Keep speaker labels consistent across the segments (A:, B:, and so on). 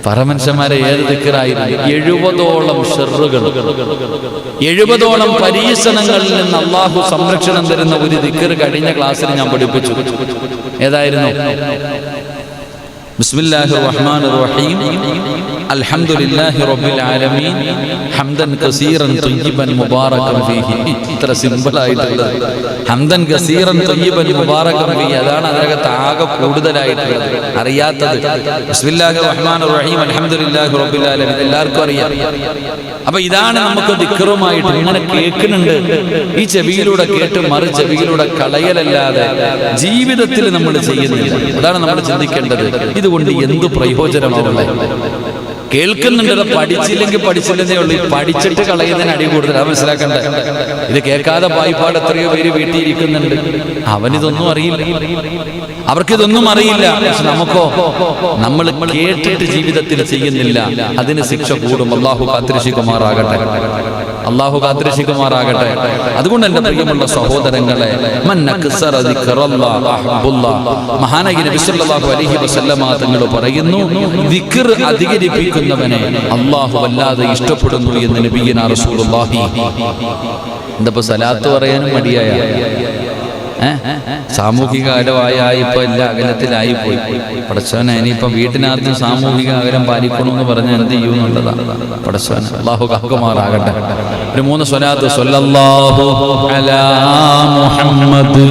A: പറമനുഷ്യന്മാരെ ഏത് ദിക്റായിരുന്നു? 70ഓളം ഷർറുകൾ, 70ഓളം പരീക്ഷണങ്ങളിൽ നിന്ന് അള്ളാഹു സംരക്ഷണം തരുന്ന ഒരു ദിക്ർ കഴിഞ്ഞ ക്ലാസ്സിൽ ഞാൻ പഠിപ്പിച്ചു. ഏതായിരുന്നു? ബിസ്മില്ലാഹിർ റഹ്മാനിർ റഹീം അൽഹംദുലില്ലാഹി റബ്ബിൽ ആലമീൻ ഹംദൻ കസീറൻ ത്വയ്യിബൻ മുബാറകൻ ഫീഹി. ഇത്ര സിമ്പിൾ ആയിട്ടുള്ളത് ഹംദൻ കസീറൻ ത്വയ്യിബൻ മുബാറകൻ ഫീഹി. അതാണ് അതിനകത്ത് ആകെ കൂടുതലായിട്ടുള്ളത്. അറിയാത്തത് ബിസ്മില്ലാഹിർ റഹ്മാനിർ റഹീം അൽഹംദുലില്ലാഹി റബ്ബിൽ ആലമീൻ എല്ലാവർക്കും അറിയാം. അപ്പൊ ഇതാണ് നമുക്ക് ദിക്റുമായിട്ട് ഇങ്ങനെ കേൾക്കുന്നുണ്ട്. ഈ ചെവിയിലൂടെ കേട്ട് മറു ചെവിയിലൂടെ കളയലല്ലാതെ ജീവിതത്തിൽ നമ്മൾ ചെയ്യുന്നില്ല. അതാണ് നമ്മൾ ചിന്തിക്കേണ്ടത്. ഇതുകൊണ്ട് എന്ത് പ്രയോജനമാണുള്ളത്? കേൾക്കുന്നുണ്ട്, പഠിച്ചില്ലെങ്കിൽ പഠിച്ചില്ലെന്നേ ഉള്ളൂ. പഠിച്ചിട്ട് കളയുന്നതിന് അടി കൂടുതൽ. അത് മനസ്സിലാക്കണ്ടേ? ഇത് കേൾക്കാതെ പായ്പാട് എത്രയോ പേര് വീട്ടിയിരിക്കുന്നുണ്ട്. അവനിതൊന്നും അറിയില്ല, അവർക്കിതൊന്നും അറിയില്ല. പക്ഷെ നമുക്കോ, നമ്മൾ കേട്ടിട്ട് ജീവിതത്തിൽ ചെയ്യുന്നില്ല. അതിന് ശിക്ഷ കൂടും. അല്ലാഹു കാത്തിരക്ഷിക്കുമാറാകട്ടെ, അല്ലാഹു കാത്തിരക്ഷിക്കുമാറാകട്ടെ. അതുകൊണ്ട് എൻ്റെ പ്രിയമുള്ള സഹോദരങ്ങളെ, മഹാനായ നബി സല്ലല്ലാഹു അലൈഹി വസല്ലമ തങ്ങൾ പറയുന്നു, ദിക്ർ അധികരിപ്പിക്കുന്നവനെ അല്ലാഹു വല്ലാതെ ഇഷ്ടപ്പെടുന്നു എന്ന് നബിയുനാ റസൂലുള്ളാഹി. എന്തപ്പോ സലാത്ത് പറയാനും മടിയായ സാമൂഹിക അകലമായ ഇപ്പൊ എല്ലാ അകലത്തിലായി പോയി. പടച്ചോനെ, ഇനിയിപ്പം വീട്ടിനകത്ത് സാമൂഹിക അകലം പാലിക്കണമെന്ന് പറഞ്ഞാൽ എന്ത് ചെയ്യുന്നുള്ളതാണ്? പടച്ചോനെ അല്ലാഹു കാക്കുമാറാകട്ടെ. ഒരു 3 സ്വലാത്ത്. സ്വല്ലല്ലാഹു അലാ മുഹമ്മദ്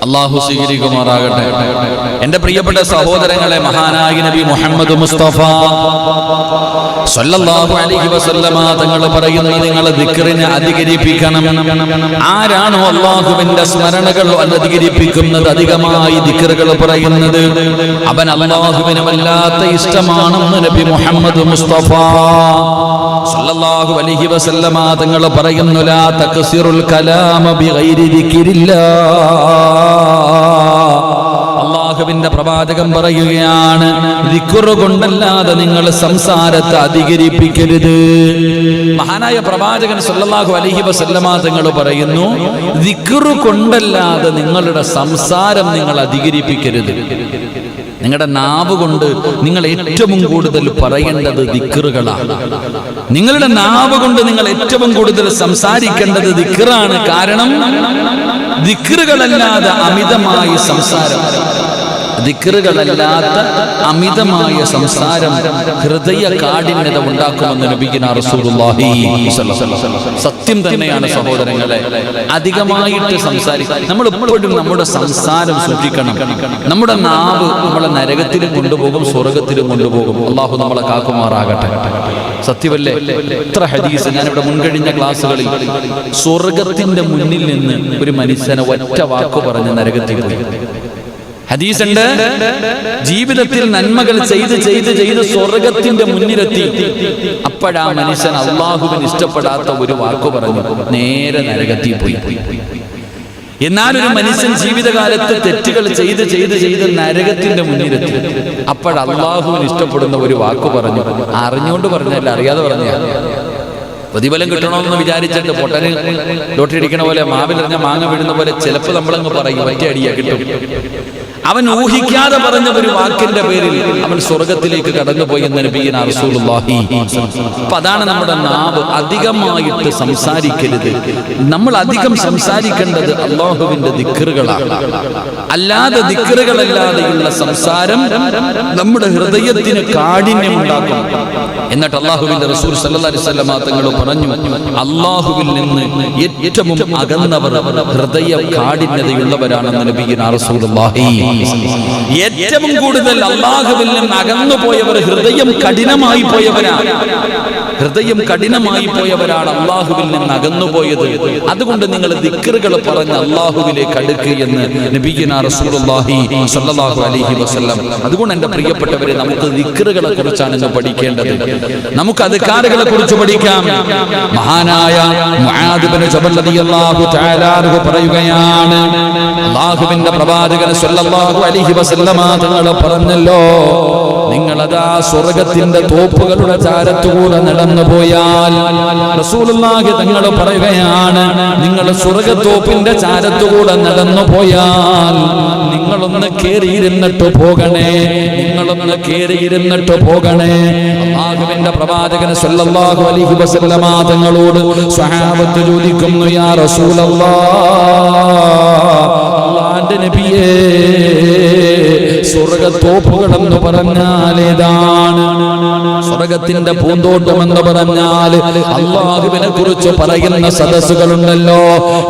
A: അല്ലാഹു സ്വീകരിക്കുമാറാകട്ടെ. എന്റെ പ്രിയപ്പെട്ട സഹോദരങ്ങളെ, മഹാനായ നബി മുഹമ്മദ് മുസ്തഫ സല്ലല്ലാഹു അലൈഹി വസല്ലമ തങ്ങൾ പറയുന്നു, നിങ്ങൾ ദിക്റിനെ അധികരിപ്പിക്കണം. ആരാണോ അല്ലാഹുവിന്റെ സ്മരണകൾ അധികരിപ്പിക്കുന്നത്, അധികമായി ദിക്റുകൾ പറയുന്നത്, അവൻ അല്ലാഹുവിന് വല്ലാത്ത ഇഷ്ടമാണെന്ന് നബി മുഹമ്മദ് മുസ്തഫ സല്ലല്ലാഹു അലൈഹി വസല്ലമ തങ്ങൾ പറയുന്നു, ലാ തക്സിറുൽ കലാമ ബിഗൈരി ദിക്രില്ലാഹ്. അല്ലാഹുവിന്റെ പ്രവാചകൻ പറയുകയാണ്, ദിക്ർ കൊണ്ടല്ലാതെ നിങ്ങൾ സംസാരത്തെ അധികരിപ്പിക്കരുത്. മഹാനായ പ്രവാചകൻ സല്ലല്ലാഹു അലൈഹി വസല്ലമ തങ്ങൾ പറയുന്നു, ദിക്ർ കൊണ്ടല്ലാതെ നിങ്ങളുടെ സംസാരം നിങ്ങൾ അധികരിപ്പിക്കരുത്. നിങ്ങളുടെ നാവ് കൊണ്ട് നിങ്ങൾ ഏറ്റവും കൂടുതൽ പറയേണ്ടത് ദിക്റുകളാണ്. നിങ്ങളുടെ നാവ് കൊണ്ട് നിങ്ങൾ ഏറ്റവും കൂടുതൽ സംസാരിക്കേണ്ടത് ദിക്റാണ്. കാരണം ദിക്റുകളല്ലാതെ അമിതമായ സംസാരം, ദിക്റുകളല്ലാത്ത അമിതമായ സംസാരം ഹൃദയ കാഠിന്യത ഉണ്ടാക്കുമെന്ന് നബിയുനാ റസൂലുള്ളാഹി സ്വല്ലല്ലാഹു അലൈഹി വസല്ലം. സത്യം തന്നെയാണ് സഹോദരങ്ങളെ. അധികമായിട്ട് സംസാരിക്കും. നമ്മൾ എപ്പോഴും നമ്മുടെ സംസാരം സൂക്ഷിക്കണം. നമ്മുടെ നാവ് നമ്മളെ നരകത്തിലും കൊണ്ടുപോകും, സ്വർഗത്തിലും കൊണ്ടുപോകും. അല്ലാഹു നമ്മളെ കാക്കുമാറാകട്ടെ. സത്യമല്ലേ? എത്ര ഹദീസ് ഞാനിവിടെ മുൻകഴിഞ്ഞ ക്ലാസ്സുകളിൽ, സ്വർഗത്തിന്റെ മുന്നിൽ നിന്ന് ഒരു മനുഷ്യനെ ഒറ്റ വാക്ക് പറഞ്ഞ് നരകത്തിൽ പോയി. ഹദീസുണ്ട്, ജീവിതത്തിൽ നന്മകൾ ചെയ്ത് ചെയ്ത് ചെയ്ത് സ്വർഗത്തിന്റെ മുന്നിലെത്തി. അപ്പോഴാ മനുഷ്യൻ അല്ലാഹുവിന് ഇഷ്ടപ്പെടാത്ത ഒരു വാക്ക് പറഞ്ഞു, നേരെ നരകത്തിൽ പോയി. എന്നാലൊരു മനുഷ്യൻ ജീവിതകാലത്ത് തെറ്റുകൾ ചെയ്ത് ചെയ്ത് ചെയ്ത് നരകത്തിന്റെ മുന്നിലെത്തി. അപ്പോൾ അല്ലാഹുവിന് ഇഷ്ടപ്പെടുന്ന ഒരു വാക്ക് പറഞ്ഞു. അറിഞ്ഞുകൊണ്ട് പറഞ്ഞല്ല, അറിയാതെ പറഞ്ഞ. പ്രതിഫലം കിട്ടണമെന്ന് വിചാരിച്ചിട്ട് പൊട്ടന് ലോട്ടറി അടിക്കണ പോലെ, മാവിലെറിഞ്ഞ മാങ്ങ വീഴുന്ന പോലെ ചിലപ്പോൾ നമ്മളങ്ങ് പറയും, ഒറ്റ അടിയാ കിട്ടും. അവൻ ഊഹിക്കാതെ പറഞ്ഞ ഒരു വാക്കിന്റെ പേരിൽ അവൻ സ്വർഗത്തിലേക്ക് കടന്നുപോയി എന്ന് നബിയുനാ റസൂലുള്ളാഹി. അപ്പൊ അതാണ് നമ്മുടെ നാവ്. അധികമായിട്ട് സംസാരിക്കരുത്. നമ്മൾ അധികം സംസാരിക്കേണ്ടത് അല്ലാഹുവിന്റെ ദിക്റുകളാണ്. അല്ലാതെ ദിക്റുകളല്ലാതെയുള്ള സംസാരം നമ്മുടെ ഹൃദയത്തിന് കാഠിന്യം ഉണ്ടാക്കും. എന്നിട്ട് അല്ലാഹുവിന്റെ റസൂൽ സല്ലല്ലാഹു അലൈഹി വസല്ലം തങ്ങൾ പറഞ്ഞു, അല്ലാഹുവിൽ നിന്ന് ഏറ്റവും അകന്നവർ ഹൃദയ കാഠിന്യതയുള്ളവരാണെന്ന് നബിയുനാ റസൂലുള്ളാഹി. ഏറ്റവും കൂടുതൽ അല്ലാഹുവിൽ നിന്ന് അകന്നു പോയവർ ഹൃദയം കഠിനമായി പോയവരാണ്. ഹൃദയം കഠിനമായി പോയവരാണ് അള്ളാഹുവിൽ നിന്ന് അകന്നുപോയത്. അതുകൊണ്ട് നിങ്ങൾ ദിക്റുകൾ പറഞ്ഞ് അള്ളാഹുവിലേക്ക് അടുക്കുക എന്ന് നബിയുനാ റസൂലുള്ളാഹി സ്വല്ലല്ലാഹു അലൈഹി വസല്ലം. അതുകൊണ്ട് എൻ്റെ പ്രിയപ്പെട്ടവരെ, നമുക്ക് ദിക്റുകളെ കുറിച്ചാണ് ഇന്ന് പഠിക്കേണ്ടത്. നമുക്ക് അദ്കാറുകളെ കുറിച്ച് പഠിക്കാം. മഹാനായ മുആദ് ഇബ്നു ജബൽ റളിയല്ലാഹു തആല അൻഹു പറയുകയാണ്, അല്ലാഹുവിന്റെ പ്രവാചകൻ സ്വല്ലല്ലാഹു അലൈഹി വസല്ലമ തങ്ങൾ പറഞ്ഞല്ലോ, നിങ്ങളതാ സ്വർഗ്ഗത്തിന്റെ തോപ്പുകളുടെ ചാരത്തുകൂടെ നടന്നു പോയാൽ, റസൂലുള്ളാഹി തങ്ങൾ പറയുകയാണ്, നിങ്ങൾ സ്വർഗ്ഗത്തോപ്പിന്റെ ചാരത്തുകൂടെ നടന്നു പോയാൽ നിങ്ങളൊന്ന് കേറിയിരുന്നിട്ട് പോകണേ, നിങ്ങളൊന്ന് കേറിയിരുന്നിട്ട് പോകണേ. അല്ലാഹുവിന്റെ പ്രവാചകൻ സ്വല്ലല്ലാഹു അലൈഹി വസല്ലമ തങ്ങളോട് സ്വഹാബത്ത് ചോദിക്കുന്നു, യാ റസൂലല്ലാഹ്, നബിയേ, സ്വർഗ്ഗത്തോപ്പുകൾ എന്ന് പറഞ്ഞാൽ ഏതാണ്? സ്വർഗ്ഗത്തിന്റെ പൂന്തോട്ടം എന്ന് പറഞ്ഞാൽ അല്ലാഹുവിനെ കുറിച്ച് പറയുന്ന സദസ്സുകളുണ്ടല്ലോ.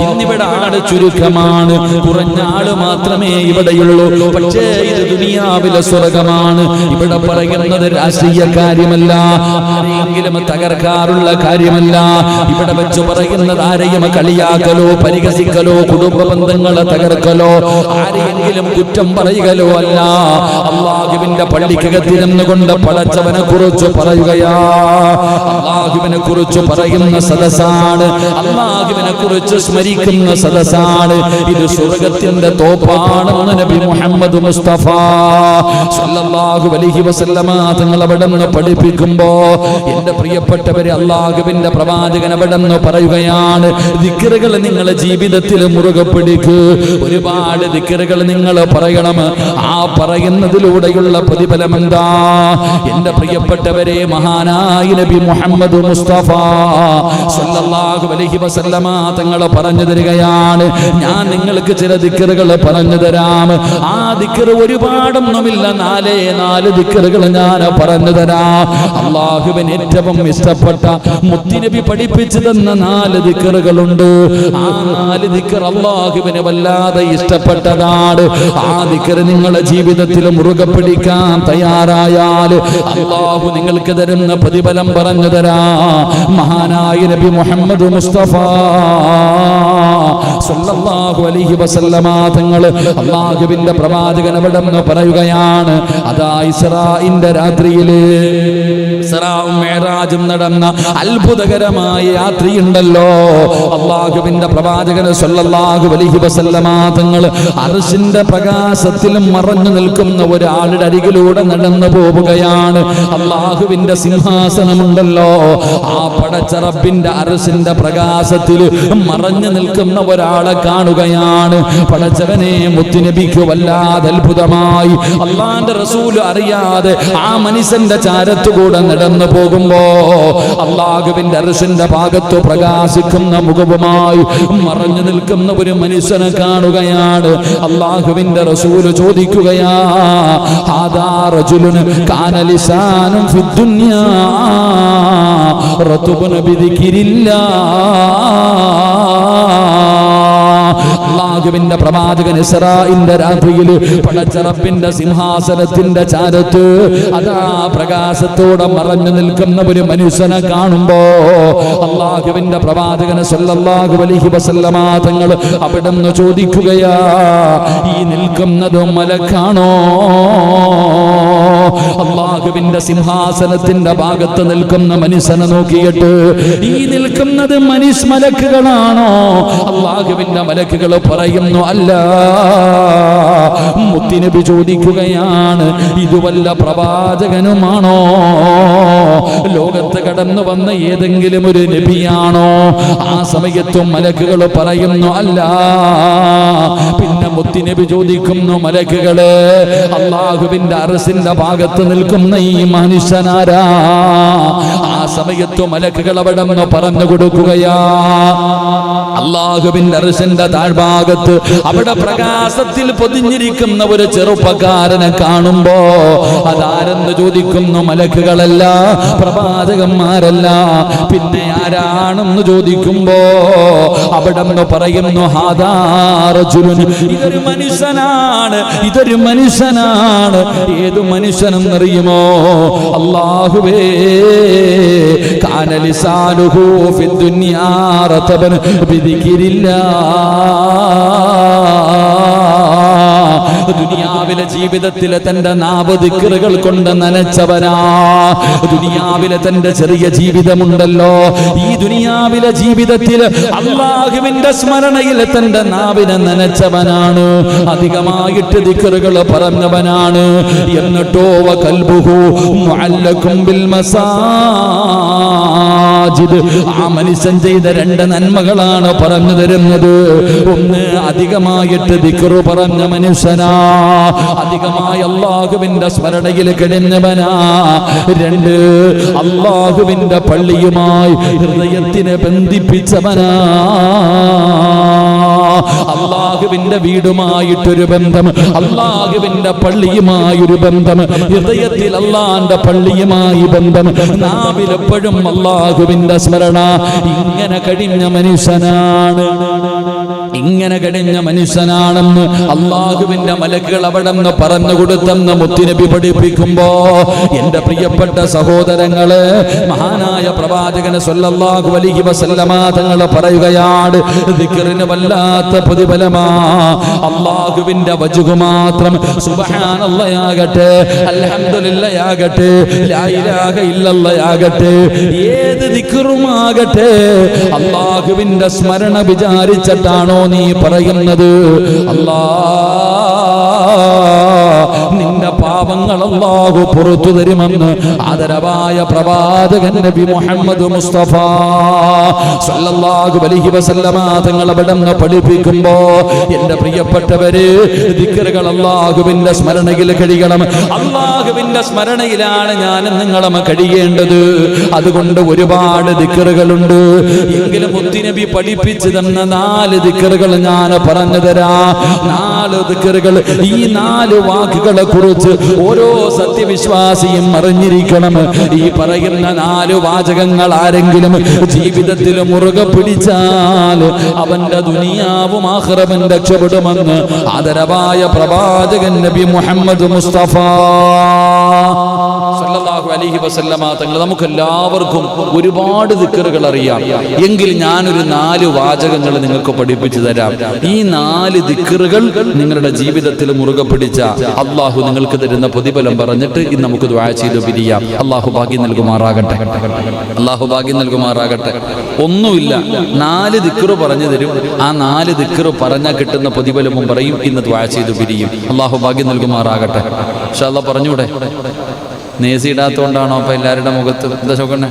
A: ഇന്നിവിടെ ആട് ചുരുക്കമാണ്, കുറഞ്ഞ ആള് മാത്രമേ ഇവിടെയുള്ളൂ. പക്ഷേ ഇത് ദുനിയാവിലെ സ്വർഗ്ഗമാണ്. ഇവിടെ പറയുന്നത് രാഷ്ട്രീയ കാര്യമല്ല, ആരെയെങ്കിലും തകർക്കാറുള്ള കാര്യമല്ല. ഇവിടെ വെച്ച് പറയുന്നത് ആരെയും കളിയാക്കലോ പരിഹസിക്കലോ കുടുംബ ബന്ധങ്ങളെ തകർക്കലോ ആരെയെങ്കിലും കുറ്റം പറയുകയോ അല്ല. അല്ലാഹുവിന്റെ പള്ളിക്കകത്തിരുന്നു കൊണ്ട് പടച്ചവനെ കുറിച്ച് പറയുകയാ. അല്ലാഹുവിനെ കുറിച്ച് പറയുന്ന സദസ്സാണ്, അല്ലാഹുവിനെ കുറിച്ച് സ്മരിക്കുന്ന സദസ്സാണ്. ഇത് സ്വർഗ്ഗത്തിന്റെ തോപ്പാണെന്ന് നബി മുഹമ്മദ് മുസ്തഫ സ്വല്ലല്ലാഹു അലൈഹി വസല്ലമ തങ്ങൾ അവിടെ നിന്ന് പഠിപ്പിക്കുമ്പോ, എന്റെ പ്രിയപ്പെട്ടവരെ, അല്ലാഹുവിന്റെ പ്രവാചകൻ അവിടെ നിന്ന് പറയുകയാണ്, ദിക്റുകൾ നിങ്ങളുടെ ജീവിതത്തിൽ മുറുകെ പിടിക്കൂ. ഒരുപാട് ദിക്റുകൾ നിങ്ങൾ പറയണം. ആ പറയുന്നതിലൂടെയുള്ള പ്രതിഫലം എന്താ? എന്റെ പ്രിയപ്പെട്ടവരെ, മഹാനായ നബി മുഹമ്മദ് മുസ്തഫ സ്വല്ലല്ലാഹു അലൈഹി വസല്ലമ തങ്ങൾ പറഞ്ഞു തരികയാണ്, ഞാൻ നിങ്ങൾക്ക് ചില ദിക്റുകൾ പറഞ്ഞു തരാം. ആ ദിക്ർ ഒരുപാടൊന്നുമില്ല, 4 ദിക്റുകൾ ഞാൻ പറഞ്ഞു തരാം. അല്ലാഹുവിന് ഏറ്റവും ഇഷ്ടപ്പെട്ട മുത്തുനബി പഠിപ്പിച്ചു തന്ന 4 ദിക്റുകളുണ്ട്. ആ 4 ദിക്ർ അല്ലാഹുവിന് വല്ലാതെ ഇഷ്ടപ്പെട്ടതാണ്. ആ ദിക്ർ നിങ്ങളുടെ ജീവിതത്തിൽ മുറുകെ പിടിക്കാൻ തയ്യാറായാൽ അല്ലാഹു നിങ്ങൾക്ക് തരുന്ന പ്രതിഫലം പറഞ്ഞു തരാം. മഹാനായ നബി മുഹമ്മദ് മുസ്തഫ സ്വല്ലല്ലാഹു അലൈഹി വസല്ലമ തങ്ങൾ അല്ലാഹുവിന്റെ പ്രവാചകൻ അവിടെ നിന്ന് പറയുകയാണ്, അതാ ഇസ്രാഇന്റെ രാത്രിയിൽ ഇസ്രാഉം മിഅ്റാജും നടന്ന അത്ഭുതകരമായ യാത്രയുണ്ടല്ലോ. അല്ലാഹുവിന്റെ പ്രവാചകൻ സ്വല്ലല്ലാഹു അലൈഹി വസല്ലമ തങ്ങൾ അർശിന്റെ പ്രകാശത്തിൽ മറഞ്ഞു നിൽക്കുന്ന ഒരാളുടെ അരികിലൂടെ നടന്നു പോവുകയാണ്. അല്ലാഹുവിന്റെ സിംഹാസനമുണ്ടല്ലോ, ആ പടച്ച റബ്ബിന്റെ അർശിന്റെ പ്രകാശത്തിൽ മറഞ്ഞു നിൽക്കുന്ന ഒരാളെ കാണുകയാണ്. പടച്ചവനെ, മുത്തുനബിക്ക് വല്ലാതെ അത്ഭുതമായി. അല്ലാഹുവിന്റെ റസൂൽ അറിയാതെ ആ മനുഷ്യന്റെ ചാരത്തുകൂടെ നടന്നു പോകുമ്പോ അല്ലാഹുവിന്റെ അർശിന്റെ ഭാഗത്ത് പ്രകാശിക്കുന്ന മുഖവുമായി മറഞ്ഞു നിൽക്കുന്ന ഒരു മനുഷ്യനെ കാണുകയാണ്. അല്ലാഹുവിന്റെ റസൂൽ ചോദിക്കുകയാ, ഹാദാ റജുലുൻ കാന ലിസാനും ഫിദ്ദുനിയാ റതുബുൻ ബിദിക്രില്ലാഹ്. അല്ലാഹുവിന്റെ പ്രവാചകൻ ഇസ്രാഇന്റെ രാത്രിയിൽ പടച്ച റബ്ബിന്റെ സിംഹാസനത്തിന്റെ ചാരത്ത് അതാ പ്രകാശത്തോടെ മറഞ്ഞു നിൽക്കുന്ന ഒരു മനുഷ്യനെ കാണുമ്പോ അല്ലാഹുവിന്റെ പ്രവാചകൻ സ്വല്ലല്ലാഹു അലൈഹി വസല്ലമ തങ്ങൾ അവിടെ നിന്ന് ചോദിക്കുകയാ, ഈ നിൽക്കുന്നത് മലക്കാണോ? അല്ലാഹുവിന്റെ സിംഹാസനത്തിന്റെ ഭാഗത്ത് നിൽക്കുന്ന മനുഷ്യനെ നോക്കിയിട്ട്, ഈ നിൽക്കുന്നത് മലക്കുകളാണോ? അല്ലാഹുവിന്റെ മലക്കുകൾ പറയുന്നു, അല്ല. മുത്തുനബി ചോദിക്കുകയാണ്, ഇത് വല്ല പ്രവാചകനുമാണോ? ലോകത്ത് കടന്നു വന്ന ഏതെങ്കിലും ഒരു നബിയാണോ? ആ സമയത്തും മലക്കുകൾ പറയുന്നു, അല്ല. പിന്നെ മുത്തുനബി ചോദിക്കുന്നു, മലക്കുകളെ, അല്ലാഹുവിന്റെ അർശിന്റെ ഭാഗത്ത് നിൽക്കുന്ന ഈ മനുഷ്യനാരാ? ആ സമയത്ത് മലക്കുകൾ അവിടെ നിന്ന് പറഞ്ഞു കൊടുക്കുകയാ, അല്ലാഹുവിന്റെ അർശിന്റെ താഴ്ഭാഗത്ത് അവിടെ പ്രകാശത്തിൽ പൊതിഞ്ഞിരിക്കുന്ന ഒരു ചെറുപ്പക്കാരനെ കാണുമ്പോ അതാരെന്ന് ചോദിക്കുന്നു. മലക്കുകളല്ല, പ്രവാചകന്മാരല്ല, പിന്നെ ആരാണെന്ന് ചോദിക്കുമ്പോ അവിടെ നിന്ന് പറയുന്നു, ഹാദാ റജുലുൻ, ഇതൊരു മനുഷ്യനാണ്, ഇതൊരു മനുഷ്യനാണ്. ഏതു മനുഷ്യനെന്നറിയുമോ? അല്ലാഹുവേ, കാന ലിസാനുഹു ഫിദ്ദുനിയാ റതബൻ ബിദിക്രില്ലാഹ്. ദുനിയാവിലെ ജീവിതത്തിലെ തന്റെ നാവ് ദിക്റുകൾ കൊണ്ട് നനച്ചവനാ. ദുനിയാവിലെ തന്റെ ചെറിയ ജീവിതമുണ്ടല്ലോ, ഈ ദുനിയാവിലെ ജീവിതത്തിൽ അല്ലാഹുവിന്റെ സ്മരണയിൽ തന്റെ നാവിനെ നനച്ചവനാണ്, അധികമായിട്ട് ദിക്റുകൾ പറഞ്ഞവനാണ്. എന്നിട്ടോ വകൽബുഹു മുഅല്ലഖും ബിൽ മസാജിദ്. ആ മനുഷ്യൻ ചെയ്ത രണ്ട് നന്മകളാണ് പറഞ്ഞു തരുന്നത്. ഒന്ന്, അധികമായിട്ട് ദിക്റ് പറഞ്ഞ മനുഷ്യനാ, അധികമായി അല്ലാഹുവിന്റെ സ്മരണയിൽ കഴിഞ്ഞവനാ. രണ്ട്, അല്ലാഹുവിന്റെ പള്ളിയുമായി ഹൃദയത്തിനെ ബന്ധിപ്പിച്ചവനാ. അല്ലാഹുവിന്റെ വീടുമായിട്ടൊരു ബന്ധം, അല്ലാഹുവിന്റെ പള്ളിയുമായൊരു ബന്ധം, ഹൃദയത്തിൽ അല്ലാഹുവിന്റെ പള്ളിയുമായി ബന്ധം, നാവിലെപ്പോഴും അല്ലാഹുവിന്റെ സ്മരണ. ഇങ്ങനെ കഴിഞ്ഞ മനുഷ്യനാണ്, ഇങ്ങനെ കഴിഞ്ഞ മനുഷ്യനാണെന്ന് അല്ലാഹുവിന്റെ മലക്കുകൾ അവിടെ നിന്ന് പറഞ്ഞു കൊടുത്തെന്ന് മുത്തുനബി പഠിപ്പിക്കുമ്പോ, എന്റെ പ്രിയപ്പെട്ട സഹോദരങ്ങളെ, മഹാനായ പ്രവാചകൻ സ്വല്ലല്ലാഹു അലൈഹി വസല്ലമ തങ്ങൾ പറയുകയാണ്, ദിക്റിന് വല്ലാത്ത പ്രതിഫലമാ. അല്ലാഹുവിന്റെ വജ്ഹ് മാത്രം, സുബ്ഹാനല്ലാഹയാകട്ടെ, അൽഹംദുലില്ലാഹയാകട്ടെ, ലാ ഇലാഹ ഇല്ലല്ലാഹയാകട്ടെ, ഏത് ദിക്റുമാകട്ടെ, അല്ലാഹുവിന്റെ സ്മരണ വിചാരിച്ചിട്ടാണോ നീ പറയുന്നത്, നിന്റെ പാപങ്ങൾ അല്ലാഹു പുറത്തു തരുമെന്ന് ആദരവായ പ്രവാചകൻ നബി മുഹമ്മദ് മുസ്തഫ സല്ലല്ലാഹു അലൈഹി വസല്ലമ തങ്ങൾ അവിടെ നിന്ന് പഠിപ്പിക്കുമ്പോ, എന്റെ പ്രിയപ്പെട്ടവര്, ദിക്റുകൾ അല്ലാഹുവിന്റെ സ്മരണയിൽ കഴിയണം. അല്ലാഹുവിന്റെ സ്മരണയിലാണ് ഞാനും നിങ്ങളും കഴിയേണ്ടത്. അതുകൊണ്ട് ഒരുപാട് ദിക്റുകളുണ്ട്. എങ്കിലും മുത്തുനബി പഠിപ്പിച്ചു തന്ന 4 ദിക്റുകൾ ഞാൻ പറഞ്ഞു തരാ. 4 ദിക്റുകൾ. ഈ 4 വാക്കുകളെ കുറിച്ച് ഓരോ സത്യവിശ്വാസിയും അറിഞ്ഞിരിക്കണം. ഈ പറയുന്ന 4 വാചകങ്ങൾ ആരെങ്കിലും ജീവിതത്തിൽ മുറുകെ പിടിച്ചാൽ അവന്റെ ദുനിയാവും ആഖിറവും രക്ഷപ്പെടുമെന്ന് ആദരവായ പ്രവാചകൻ നബി മുഹമ്മദ് മുസ്തഫ സല്ലല്ലാഹു അലൈഹി വസല്ലമ തങ്ങൾ. നമുക്കെല്ലാവർക്കും ഒരുപാട് ദിക്റുകൾ അറിയാം. എങ്കിൽ ഞാനൊരു 4 വാചകങ്ങൾ നിങ്ങൾക്ക് പഠിപ്പിച്ചു തരാം. ഈ 4 ദിക്റുകൾ നിങ്ങളുടെ ജീവിതത്തിൽ മുറുകെ പിടിച്ച അല്ലാഹു നിങ്ങൾക്ക് തരുന്ന പ്രതിഫലം പറഞ്ഞിട്ട് ഇന്ന് നമുക്ക് ദുആ ചെയ്തു പിരിയാം. അല്ലാഹു ഭാഗ്യം നൽകുമാറാകട്ടെ, അല്ലാഹു ഭാഗ്യം നൽകുമാറാകട്ടെ. ഒന്നുമില്ല, 4 ദിക്റ് പറഞ്ഞു തരും. ആ 4 ദിക്റ് പറഞ്ഞാൽ കിട്ടുന്ന പ്രതിഫലവും പറയും. ഇന്ന് ദുആ ചെയ്തു പിരിയും. അല്ലാഹു ഭാഗ്യം നൽകുമാറാകട്ടെ. ഇൻഷാ അല്ലാഹ് പറഞ്ഞൂടെ? നേസി ഇടാത്തോണ്ടാണോ അപ്പൊ എല്ലാവരുടെ മുഖത്ത് എന്താ ചോക്കണേ?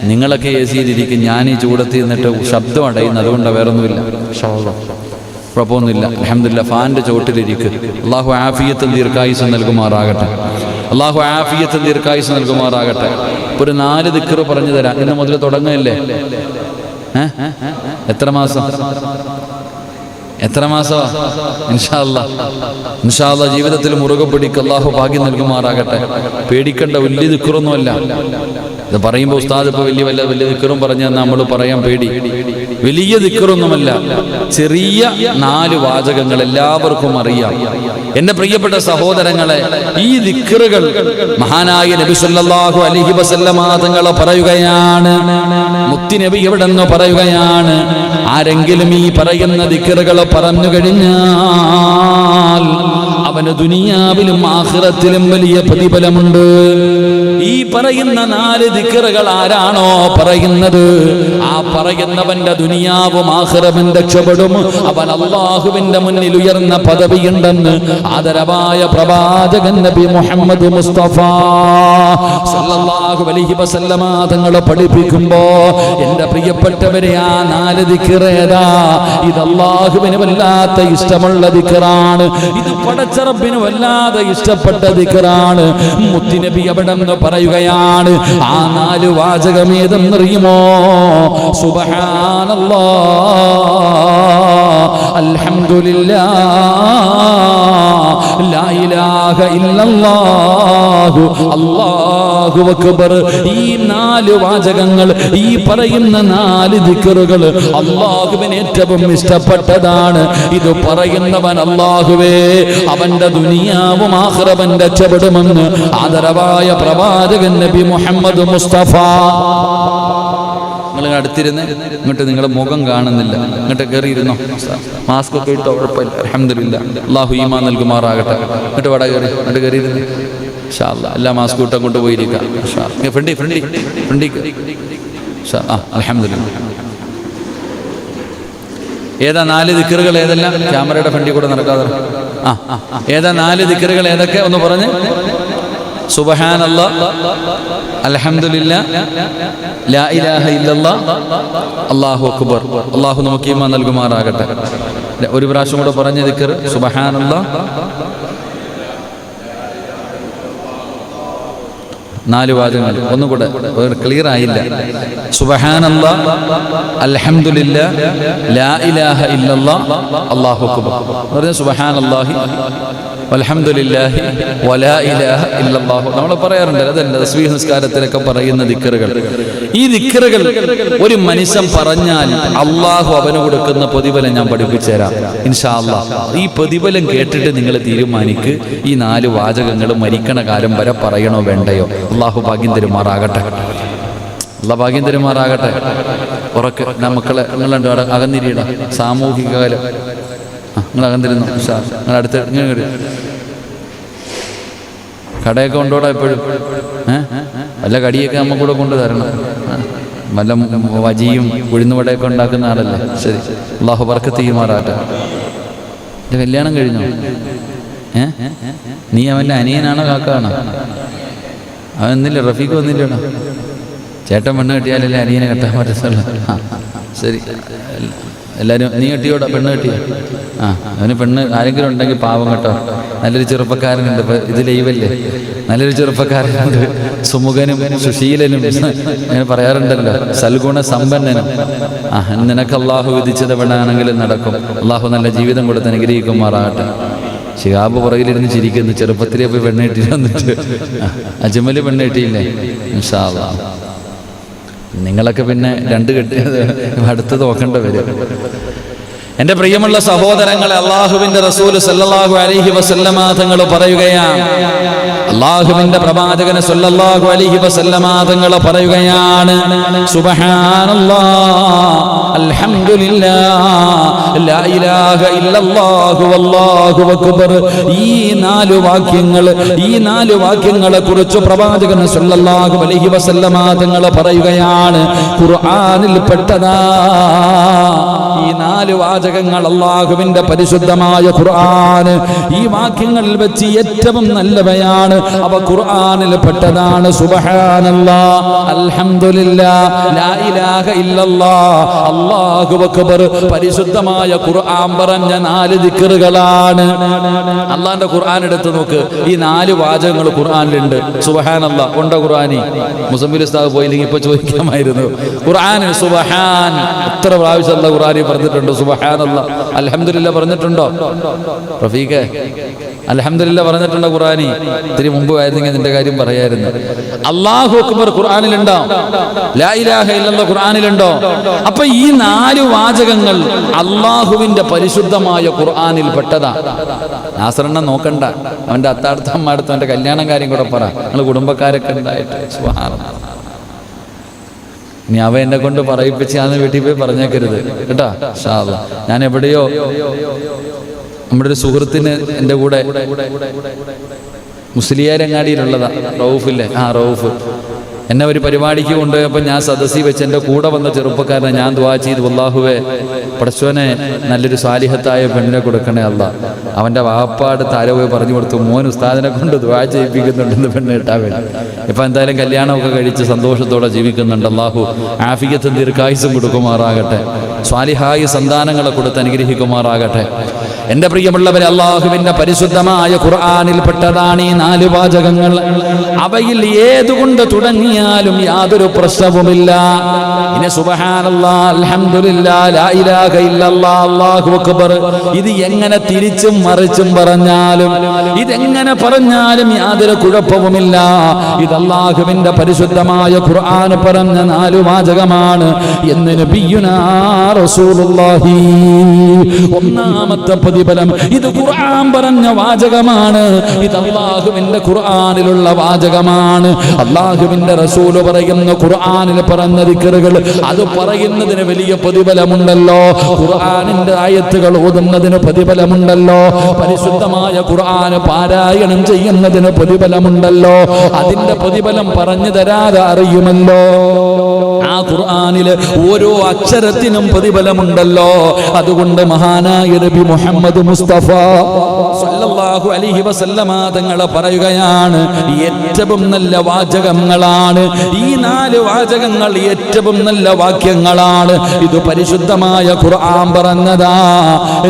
A: നിങ്ങളൊക്കെ ഏസിയിലിരിക്കും, ഞാൻ ഈ ചൂടത്ത് നിന്നിട്ട് ശബ്ദം അടയുന്നു, അതുകൊണ്ട് വേറൊന്നുമില്ല. കുഴപ്പമൊന്നുമില്ല, അൽഹംദുലില്ലാ. ഫാൻ്റെ ചോട്ടിലിരിക്കും. അല്ലാഹു ആഫിയത്തും ദീർഘായുസ്സും നൽകുമാറാകട്ടെ, അല്ലാഹു ആഫിയത്തും ദീർഘായുസ്സും നൽകുമാറാകട്ടെ. ഒരു 4 ദിക്റ് പറഞ്ഞു തരാം. ഇന്ന് മുതൽ തുടങ്ങുകയല്ലേ? എത്ര മാസം? ഇൻഷാ അല്ലാഹ് ജീവിതത്തിൽ മുറുകെ പിടിക്കുക. അല്ലാഹു ഭാഗ്യം നൽകുമാറാകട്ടെ. പേടിക്കേണ്ട, വലിയ ദിക്റൊന്നുമല്ല ഇത്. പറയുമ്പോൾ ഉസ്താദ് ഇപ്പോൾ വലിയ ദിക്റും പറഞ്ഞാൽ നമ്മൾ പറയാൻ പേടി. വലിയ ദിക്റൊന്നുമല്ല, ചെറിയ 4 വാചകങ്ങൾ എല്ലാവർക്കും അറിയാം. എന്റെ പ്രിയപ്പെട്ട സഹോദരങ്ങളെ, ഈ ദിക്റുകൾ മഹാനായ നബി സല്ലല്ലാഹു അലൈഹി വസല്ലമ തങ്ങൾ പറയുകയാണ്, മുത്തുനബി എവിടെ നിന്ന് പറയുകയാണ്, ആരെങ്കിലും ഈ പറയുന്ന ദിക്റുകൾ പറഞ്ഞു കഴിഞ്ഞാൽ അവന് ദുനിയാവിലും ആഖിറത്തിലും വലിയ പ്രതിഫലമുണ്ട്. ഈ പറയുന്ന 4 ദിക്റുകൾ ആരാണോ പറയുന്നത്, ആ പറയുന്നവന്റെ ദുനിയാവും ആഖിറവും രക്ഷപ്പെടും. അവൻ അല്ലാഹുവിന്റെ മുന്നിൽ ഉയർന്ന പദവിയുണ്ടെന്ന് ആദരവായ പ്രവാചകൻ നബി മുഹമ്മദ് മുസ്തഫ സല്ലല്ലാഹു അലൈഹി വസല്ലമ തങ്ങൾ പഠിപ്പിക്കുമ്പോ, എന്റെ പ്രിയപ്പെട്ടവരെ, ആ 4 ദിക്റ് ഏതാ? ഇത് അല്ലാഹുവിന് വല്ലാത്ത ഇഷ്ടമുള്ള ദിക്റാണ്. ഇത് പടച്ചറബിന് വല്ലാതെ ഇഷ്ടപ്പെട്ട ദിക്റാണ്. മുത്തുനബി അവിടെ നിന്ന് പറയുകയാണ്, ആ 4 വാചകം ഏതെന്നറിയുമോ? സുബ്ഹാനല്ലാഹ്, അൽഹംദുലില്ലാഹ്, ലാ ഇലാഹ ഇല്ലല്ലാഹു അല്ലാഹു അക്ബർ. ഈ 4 വാചകങ്ങൾ, ഈ പറയുന്ന 4 ദിക്റുകൾ അല്ലാഹുവിന് ഏറ്റവും ഇഷ്ടപ്പെട്ടതാണ്. ഇത് പറയുന്നവൻ അല്ലാഹുവേ അവന്റെ ദുനിയാവും ആഖിറവും രക്ഷപ്പെടുമെന്ന് ആദരവായ പ്രവാചകൻ നബി മുഹമ്മദ് മുസ്തഫ. നിങ്ങൾ അടുത്തിരുന്ന് ഇങ്ങോട്ട്, നിങ്ങളുടെ മുഖം കാണുന്നില്ല, ഇങ്ങോട്ട് കയറിയിരുന്നോ, മാസ്ക് ഒക്കെ ഇട്ടോ, കുഴപ്പമില്ല, അൽഹംദുലില്ലാ, അല്ലാഹു ഈമാൻ നൽകുമാറാകട്ടെ. ഇങ്ങോട്ട് വട കയറി, ഇങ്ങോട്ട് കയറിയിരുന്ന് ഇൻഷാ അല്ലാഹ് എല്ലാ മാസ്കും ഇട്ട് അങ്ങോട്ട് പോയിരിക്കാം. അൽഹംദുലില്ലാ. ഏതാ 4 ദിക്റുകൾ? ഏതെല്ലാം? ക്യാമറയുടെ ഫ്രണ്ടിൽ കൂടെ നടക്കാതെ. ഏതാ 4 ദിക്റുകൾ? ഏതൊക്കെ ഒന്ന് പറഞ്ഞ്. സുബ്ഹാനല്ലാഹ്, അൽഹംദുലില്ലാ, ലാ ഇലാഹ ഇല്ലല്ലാഹ്, അല്ലാഹു അക്ബർ. അല്ലാഹു നമുക്ക് ഈമാൻ നൽകുമാറാകട്ടെ. ഒരു പ്രാവശ്യം കൂടെ പറഞ്ഞ ദിക്ർ. സുബ്ഹാനല്ലാഹ് 4 വാചകങ്ങൾ. ഒന്നുകൂടെ, ക്ലിയർ ആയില്ല. സുബ്ഹാനല്ലാഹ്, അൽഹംദുലില്ലാ, ലാ ഇലാഹ ഇല്ലല്ലാഹ്, അല്ലാഹു അക്ബർ. പറഞ്ഞ സുബ്ഹാനല്ലാഹി വൽഹംദുലില്ലാഹി വലാ ഇലാഹ ഇല്ലല്ലാഹു. നമ്മൾ പറയാറുണ്ട്, അതല്ല തസ്ബീഹ് നിസ്കാരത്തിലൊക്കെ പറയുന്ന ദിക്റുകൾ. ഈ ദിക്റുകൾ ഒരു മനുഷ്യൻ പറഞ്ഞാൽ അള്ളാഹു അവന് കൊടുക്കുന്ന പ്രതിഫലം ഞാൻ പഠിപ്പിച്ചു തരാം ഇൻഷാ അല്ലാഹ്. ഈ പ്രതിഫലം കേട്ടിട്ട് നിങ്ങൾ തീരുമാനിക്ക് ഈ 4 വാചകങ്ങൾ മരിക്കണ കാലം വരെ പറയണോ വേണ്ടയോ. അള്ളാഹു ഭാഗ്യം തരുമാറാകട്ടെ. അള്ളാഹു ഭാഗ്യം തരുമാറാകട്ടെ. ഉറക്കെ മക്കളെ, നിങ്ങളുണ്ട് അകന്നിരിയണം. സാമൂഹിക കാലം നിങ്ങൾ അകന്നിരുന്നു. നിങ്ങൾ അടുത്ത് ഇങ്ങനെ കടയൊക്കെ കൊണ്ടോടാ എപ്പോഴും. വല്ല കടിയൊക്കെ നമ്മ കൂടെ കൊണ്ട് തരണം. വല്ല വജിയും ഉഴുന്നുവടയൊക്കെ ഉണ്ടാക്കുന്ന ആളല്ലേ. ശരി, അള്ളാഹു ബർക്കത്ത് ചെയ്യുമാറാകട്ടെ. എൻ്റെ കല്യാണം കഴിഞ്ഞോ? നീ അവൻ്റെ അനിയനാണോ കാക്കാണോ? അവൻ എന്നില്ല, റഫീഖ് വന്നില്ലണോ? ചേട്ടൻ പെണ്ണ് കെട്ടിയാലല്ലേ അനിയനെ കെട്ടാൻ പറ്റത്തുള്ളൂ. ശരി, എല്ലാവരും നീ കെട്ടിയോടാ? പെണ്ണ് കെട്ടിയ? അവന് പെണ്ണ് ആരെങ്കിലും ഉണ്ടെങ്കിൽ പാവം കേട്ടോ. നല്ലൊരു ചെറുപ്പക്കാരനുണ്ട്, ഇപ്പം ഇത് ലൈവല്ലേ, നല്ലൊരു ചെറുപ്പക്കാരനുണ്ട്, സുമുഖനും സുശീലനും, അങ്ങനെ പറയാറുണ്ടല്ലോ, സൽഗുണ സമ്പന്നനും. നിനക്ക് അള്ളാഹു വിധിച്ചത് എവിടെയാണെങ്കിലും നടക്കും. അള്ളാഹു നല്ല ജീവിതം കൊടുത്ത് അനുഗ്രഹിക്കുമാറാകട്ടെ. ശിഹാബ് പുറകിലിരുന്ന് ചിരിക്കുന്നു. ചെറുപ്പത്തിലേ പോയി പെണ്ണ് കെട്ടിയിട്ട് വന്നിട്ട് അജ്മല് പെണ്ണ് കെട്ടിയില്ലേ? ഇൻഷാ അല്ലാഹ്. നിങ്ങളൊക്കെ പിന്നെ 2 കെട്ടിയത് അടുത്ത് നോക്കേണ്ട വരും. എൻ്റെ പ്രിയമുള്ള സഹോദരങ്ങളെ, അള്ളാഹുവിൻ്റെ റസൂൽ സല്ലല്ലാഹു അലൈഹി വസല്ലമ തങ്ങൾ പറയുകയാണ്, അള്ളാഹുവിൻ്റെ പ്രവാചകൻ സല്ലല്ലാഹു അലൈഹി വസല്ലമ തങ്ങൾ പറയുകയാണ്, സുബ്ഹാനല്ലാഹ്, അൽഹംദുലില്ലാഹ്, ലാ ഇലാഹ ഇല്ലല്ലാഹു വല്ലാഹു അക്ബർ. ഈ 4 വാക്യങ്ങളെ കുറിച്ച് പ്രവാചകൻ സല്ലല്ലാഹു അലൈഹി വസല്ലമ തങ്ങൾ പറയുകയാണ്, ഖുർആനിൽ പെട്ടതാ. ഈ 4 വാചകങ്ങൾ അല്ലാഹുവിന്റെ പരിശുദ്ധമായ ഖുർആൻ, ഈ വാക്യങ്ങളിൽ വെച്ച് ഏറ്റവും നല്ലവയാണ്. അവ ഖുർആനിൽ പെട്ടതാണ്. സുബ്ഹാനല്ലാഹ്, അൽഹംദുലില്ലാഹ്, ലാ ഇലാഹ ഇല്ലല്ലാഹ്, അല്ലാഹു അക്ബർ. പരിശുദ്ധമായ ഖുർആൻ പറഞ്ഞ 4 ദിക്റുകളാണ്. അല്ലാഹുവിന്റെ ഖുർആൻ എടുത്ത് നോക്ക്, ഈ 4 വാചകങ്ങൾ ഖുർആനിലുണ്ട്. സുബ്ഹാനല്ലാഹ് ഉണ്ടോ ഖുർആനി? മുസമ്മിൽ ഉസ്താദ് പോയില്ലെങ്കിൽ ഇപ്പൊ ചോദിക്കാമായിരുന്നു. ഖുർആനിൽ സുബ്ഹാൻ എത്ര പ്രാവശ്യം അല്ലാഹു ഖുർആനിൽ പറഞ്ഞിട്ടുണ്ട്? സുബ്ഹാനല്ലാഹ്, അൽഹംദുലില്ലാഹ് പറഞ്ഞിട്ടുണ്ടോ? റഫീഖേ, അൽഹംദുലില്ലാഹ് പറഞ്ഞിട്ടുണ്ടോ ഖുർആനി? ഇത്തിരി മുമ്പ് ആയിരുന്നെങ്കിൽ നിന്റെ കാര്യം പറയായിരുന്നു. അല്ലാഹു അക്ബർ ഖുർആനിലുണ്ടോ? ലാ ഇലാഹ ഇല്ലല്ലാഹ് ഖുർആനിലുണ്ടോ? അപ്പൊ ഈ 4 വാചകങ്ങൾ അല്ലാഹുവിന്റെ പരിശുദ്ധമായ ഖുർആനിൽ പെട്ടതാ. നാസറണ്ണ നോക്കണ്ട, അവന്റെ അത്താർത്ഥമ്മടുത്ത് അവന്റെ കല്യാണം കാര്യം കൂടെ പറ. നിങ്ങൾ കുടുംബക്കാരൊക്കെ ഉണ്ടായിട്ട് സുബ്ഹാനല്ലാഹ്. ഇനി അവ എന്നെ കൊണ്ട് പറയിപ്പിച്ചാന്ന് വീട്ടിൽ പോയി പറഞ്ഞേക്കരുത് കേട്ടാ. ഇൻഷാ അല്ലാഹ്. ഞാൻ എവിടെയോ നമ്മുടെ ഒരു സുഹൃത്തിന് എൻ്റെ കൂടെ മുസ്ലിയാരങ്ങാടിയിലുള്ളതാ, റൌഫില്ലേ, റൌഫ്, എന്നെ ഒരു പരിപാടിക്ക് കൊണ്ടുപോയപ്പോൾ ഞാൻ സദസ്സിൽ വെച്ച് എൻ്റെ കൂടെ വന്ന ചെറുപ്പക്കാരനെ ഞാൻ ദുആ ചെയ്തു, അല്ലാഹുവേ പടച്ചോനെ നല്ലൊരു സാലിഹത്തായ പെണ്ണിനെ കൊടുക്കണേ അല്ലാ. അവൻ്റെ വാപ്പാട് താര പോയി പറഞ്ഞു കൊടുത്തു, മോൻ ഉസ്താദിനെ കൊണ്ട് ദുആ ചെയ്യിപ്പിക്കുന്നുണ്ടെന്ന് പെണ്ണ് കിട്ടാൻ വേണ്ടി. ഇപ്പം എന്തായാലും കല്യാണമൊക്കെ കഴിച്ച് സന്തോഷത്തോടെ ജീവിക്കുന്നുണ്ട്. അല്ലാഹു ആഫിയത്തും ദീർഘായുസ്സും കൊടുക്കുമാറാകട്ടെ. സ്വാലിഹായ സന്താനങ്ങളെ കൊടുത്ത് അനുഗ്രഹിക്കുമാറാകട്ടെ. എന്റെ പ്രിയമുള്ളവരെ, അള്ളാഹുവിന്റെ പരിശുദ്ധമായ ഖുർആനിൽ പെട്ടതാണ് ഈ 4 വാചകങ്ങൾ. അവയിൽ ഏതുകൊണ്ട് തുടങ്ങിയാലും യാതൊരു പ്രശ്നവുമില്ല. ഇനി സുബ്ഹാനല്ലാഹ്, അൽഹംദുലില്ലാഹ്, ലാ ഇലാഹ ഇല്ലല്ലാഹ്, അല്ലാഹു അക്ബർ, ഇത് എങ്ങനെ തിരിച്ചും മറിച്ചും പറഞ്ഞാലും, ഇതെങ്ങനെ പറഞ്ഞാലും യാതൊരു കുഴപ്പവുമില്ല. ഇത് അള്ളാഹുവിന്റെ പരിശുദ്ധമായ ഖുർആൻ പറഞ്ഞ 4 വാചകമാണ് എന്ന് നബിയുനാ റസൂലുള്ളാഹി. ഒന്നാമത്തെ പ്രതിഫലം, ഇത് ഖുർആൻ പറഞ്ഞ വാചകമാണ്. ഇത് അള്ളാഹുവിന്റെ ഖുർആനിലുള്ള വാചകമാണ്. അള്ളാഹുവിന്റെ റസൂല് പറയുന്ന ഖുർആനിൽ പറഞ്ഞ ദിക്റുകൾ, അത് പറയുന്നതിന് വലിയ പ്രതിഫലമുണ്ടല്ലോ. ഖുർആനിന്റെ ആയത്തുകൾ ഓതുന്നതിന് പ്രതിഫലമുണ്ടല്ലോ. പരിശുദ്ധമായ ഖുർആൻ പാരായണം ചെയ്യുന്നതിന് പ്രതിഫലമുണ്ടല്ലോ. അതിന്റെ പ്രതിഫലം പറഞ്ഞു തരാതെ അറിയുമല്ലോ. ആ ഖുർആനിലെ ഓരോ അക്ഷരത്തിനും പ്രതിഫലമുണ്ടല്ലോ. അതുകൊണ്ട് മഹാനായ നബി മുഹമ്മദ് മുസ്തഫ സല്ലല്ലാഹു അലൈഹി വസല്ലമ തങ്ങൾ പറയുകയാണ്, ഏറ്റവും നല്ല വാചകങ്ങളാണ് ഈ 4 വാചകങ്ങൾ, ഏറ്റവും നല്ല വാക്യങ്ങളാണ്. ഇത് പരിശുദ്ധമായ ഖുർആൻ പറഞ്ഞതാ.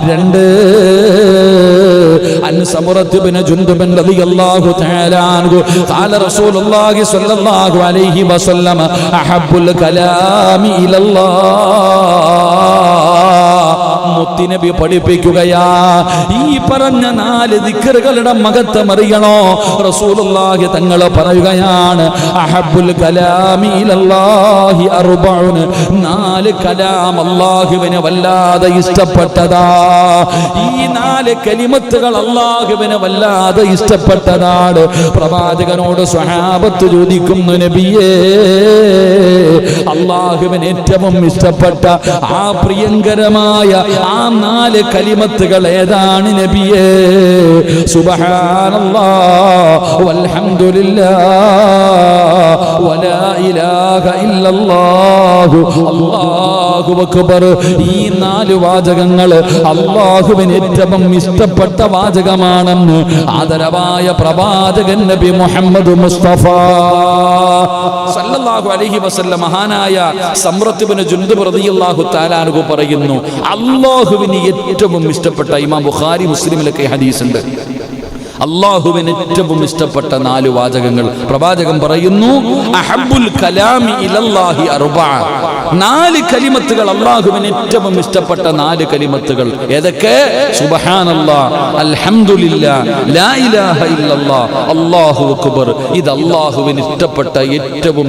A: 2 അൻ സമറത്ത് ഇബ്നു ജുൻദുബ് റളിയല്ലാഹു തആല അൻഹു ഖാല റസൂലുള്ളാഹി സ്വല്ലല്ലാഹു അലൈഹി വസല്ലം അഹബ്ബുൽ കലാമി ഇലല്ലാഹ്. മുത്തുനബി പഠിപ്പിക്കുകയാ, ഈ പറഞ്ഞ 4 ദിക്റുകളുടെ മഹത്വം അറിയണോ? റസൂലുള്ളാഹി തങ്ങൾ പറയുകയാണ്, അഹബ്ബുൽ കലാമി ഇലല്ലാഹി അർബഉൻ, 4 കലാം അല്ലാഹുവിനെ വല്ലാതെ ഇഷ്ടപ്പെട്ടതാ. ഈ 4 കലിമത്തുകൾ അല്ലാഹുവിനെ വല്ലാതെ ഇഷ്ടപ്പെട്ടതാണ്. പ്രവാചകനോട് സ്വഹാബത്ത് ചോദിക്കുന്നു, നബിയേ, അല്ലാഹുവിന് ഏറ്റവും ഇഷ്ടപ്പെട്ട ആ പ്രിയങ്കരമായ ആ 4 കലിമത്തുകൾ ഏതാണ് നബിയേ? സുബ്ഹാനല്ലാഹ് വൽഹംദുലില്ലാഹ് വലാ ഇലാഹ ഇല്ലല്ലാഹു അല്ലാഹു അക്ബർ. ഈ 4 വാചകങ്ങൾ അല്ലാഹുവിന് ഏറ്റവും ഇഷ്ടപ്പെട്ട വാചകമാണെന്ന് ആദരവായ പ്രവാചകൻ നബി മുഹമ്മദ് മുസ്തഫ സല്ലല്ലാഹു അലൈഹി വസല്ലം മഹാനായ സമറത്ത് ഇബ്നു ജുൻദുബ് റളിയല്ലാഹു തആല അൻഹു പറയുന്നു, അല്ലാഹുവിന് ഏറ്റവും ഇഷ്ടപ്പെട്ട, ഇമാം ബുഖാരി മുസ്ലിമിലൊക്കെ ഹദീസ് ഉണ്ട്, അല്ലാഹുവിന് ഏറ്റവും ഇഷ്ടപ്പെട്ട 4 വാചകങ്ങൾ. പ്രവാചകൻ പറയുന്നു, അഹബ്ബുൽ കലാമി ഇലല്ലാഹി അർബഅ, 4 കലിമത്തുകൾ അല്ലാഹുവിന് ഏറ്റവും ഇഷ്ടപ്പെട്ട 4 കലിമത്തുകൾ. ഏതൊക്കെ? സുബ്ഹാനല്ലാഹ്, അൽഹംദുലില്ലാഹ്, ലാ ഇലാഹ ഇല്ലല്ലാഹ്, അല്ലാഹു അക്ബർ. ഇത് അല്ലാഹുവിന് ഇഷ്ടപ്പെട്ട ഏറ്റവും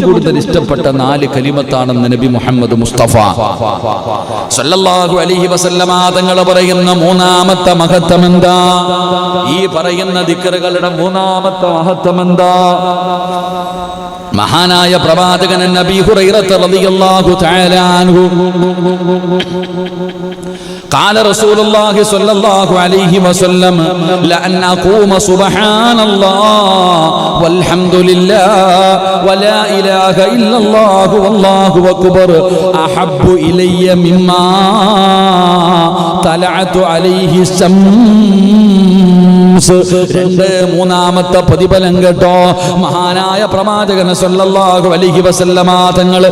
A: കൂടുതൽ ഇഷ്ടപ്പെട്ട 4 കലിമത്താണെന്ന് നബി മുഹമ്മദ് മുസ്തഫ സല്ലല്ലാഹു അലൈഹി വസല്ലമ തങ്ങൾ പറയുന്ന 3ാമത്തെ മഹത്വം എന്താ? ഈ പറയുന്ന ദിക്റുകളുടെ 3ാമത്തെ മഹത്വം എന്താ? മഹാനായ പ്രവാചകൻ നബി ഹുറൈറ റളിയല്ലാഹു തആല അൻഹു قال رسول الله صلى الله عليه وسلم لأن أقوم سبحان الله والحمد لله ولا إله إلا الله والله أكبر أحب إلي مما طلعت عليه الشمس. 2-3ാമത്തെ പ്രതിഫലം കേട്ടോ. മഹാനായ പ്രവാചകൻ സല്ലല്ലാഹു അലൈഹി വസല്ലമ തങ്ങൾ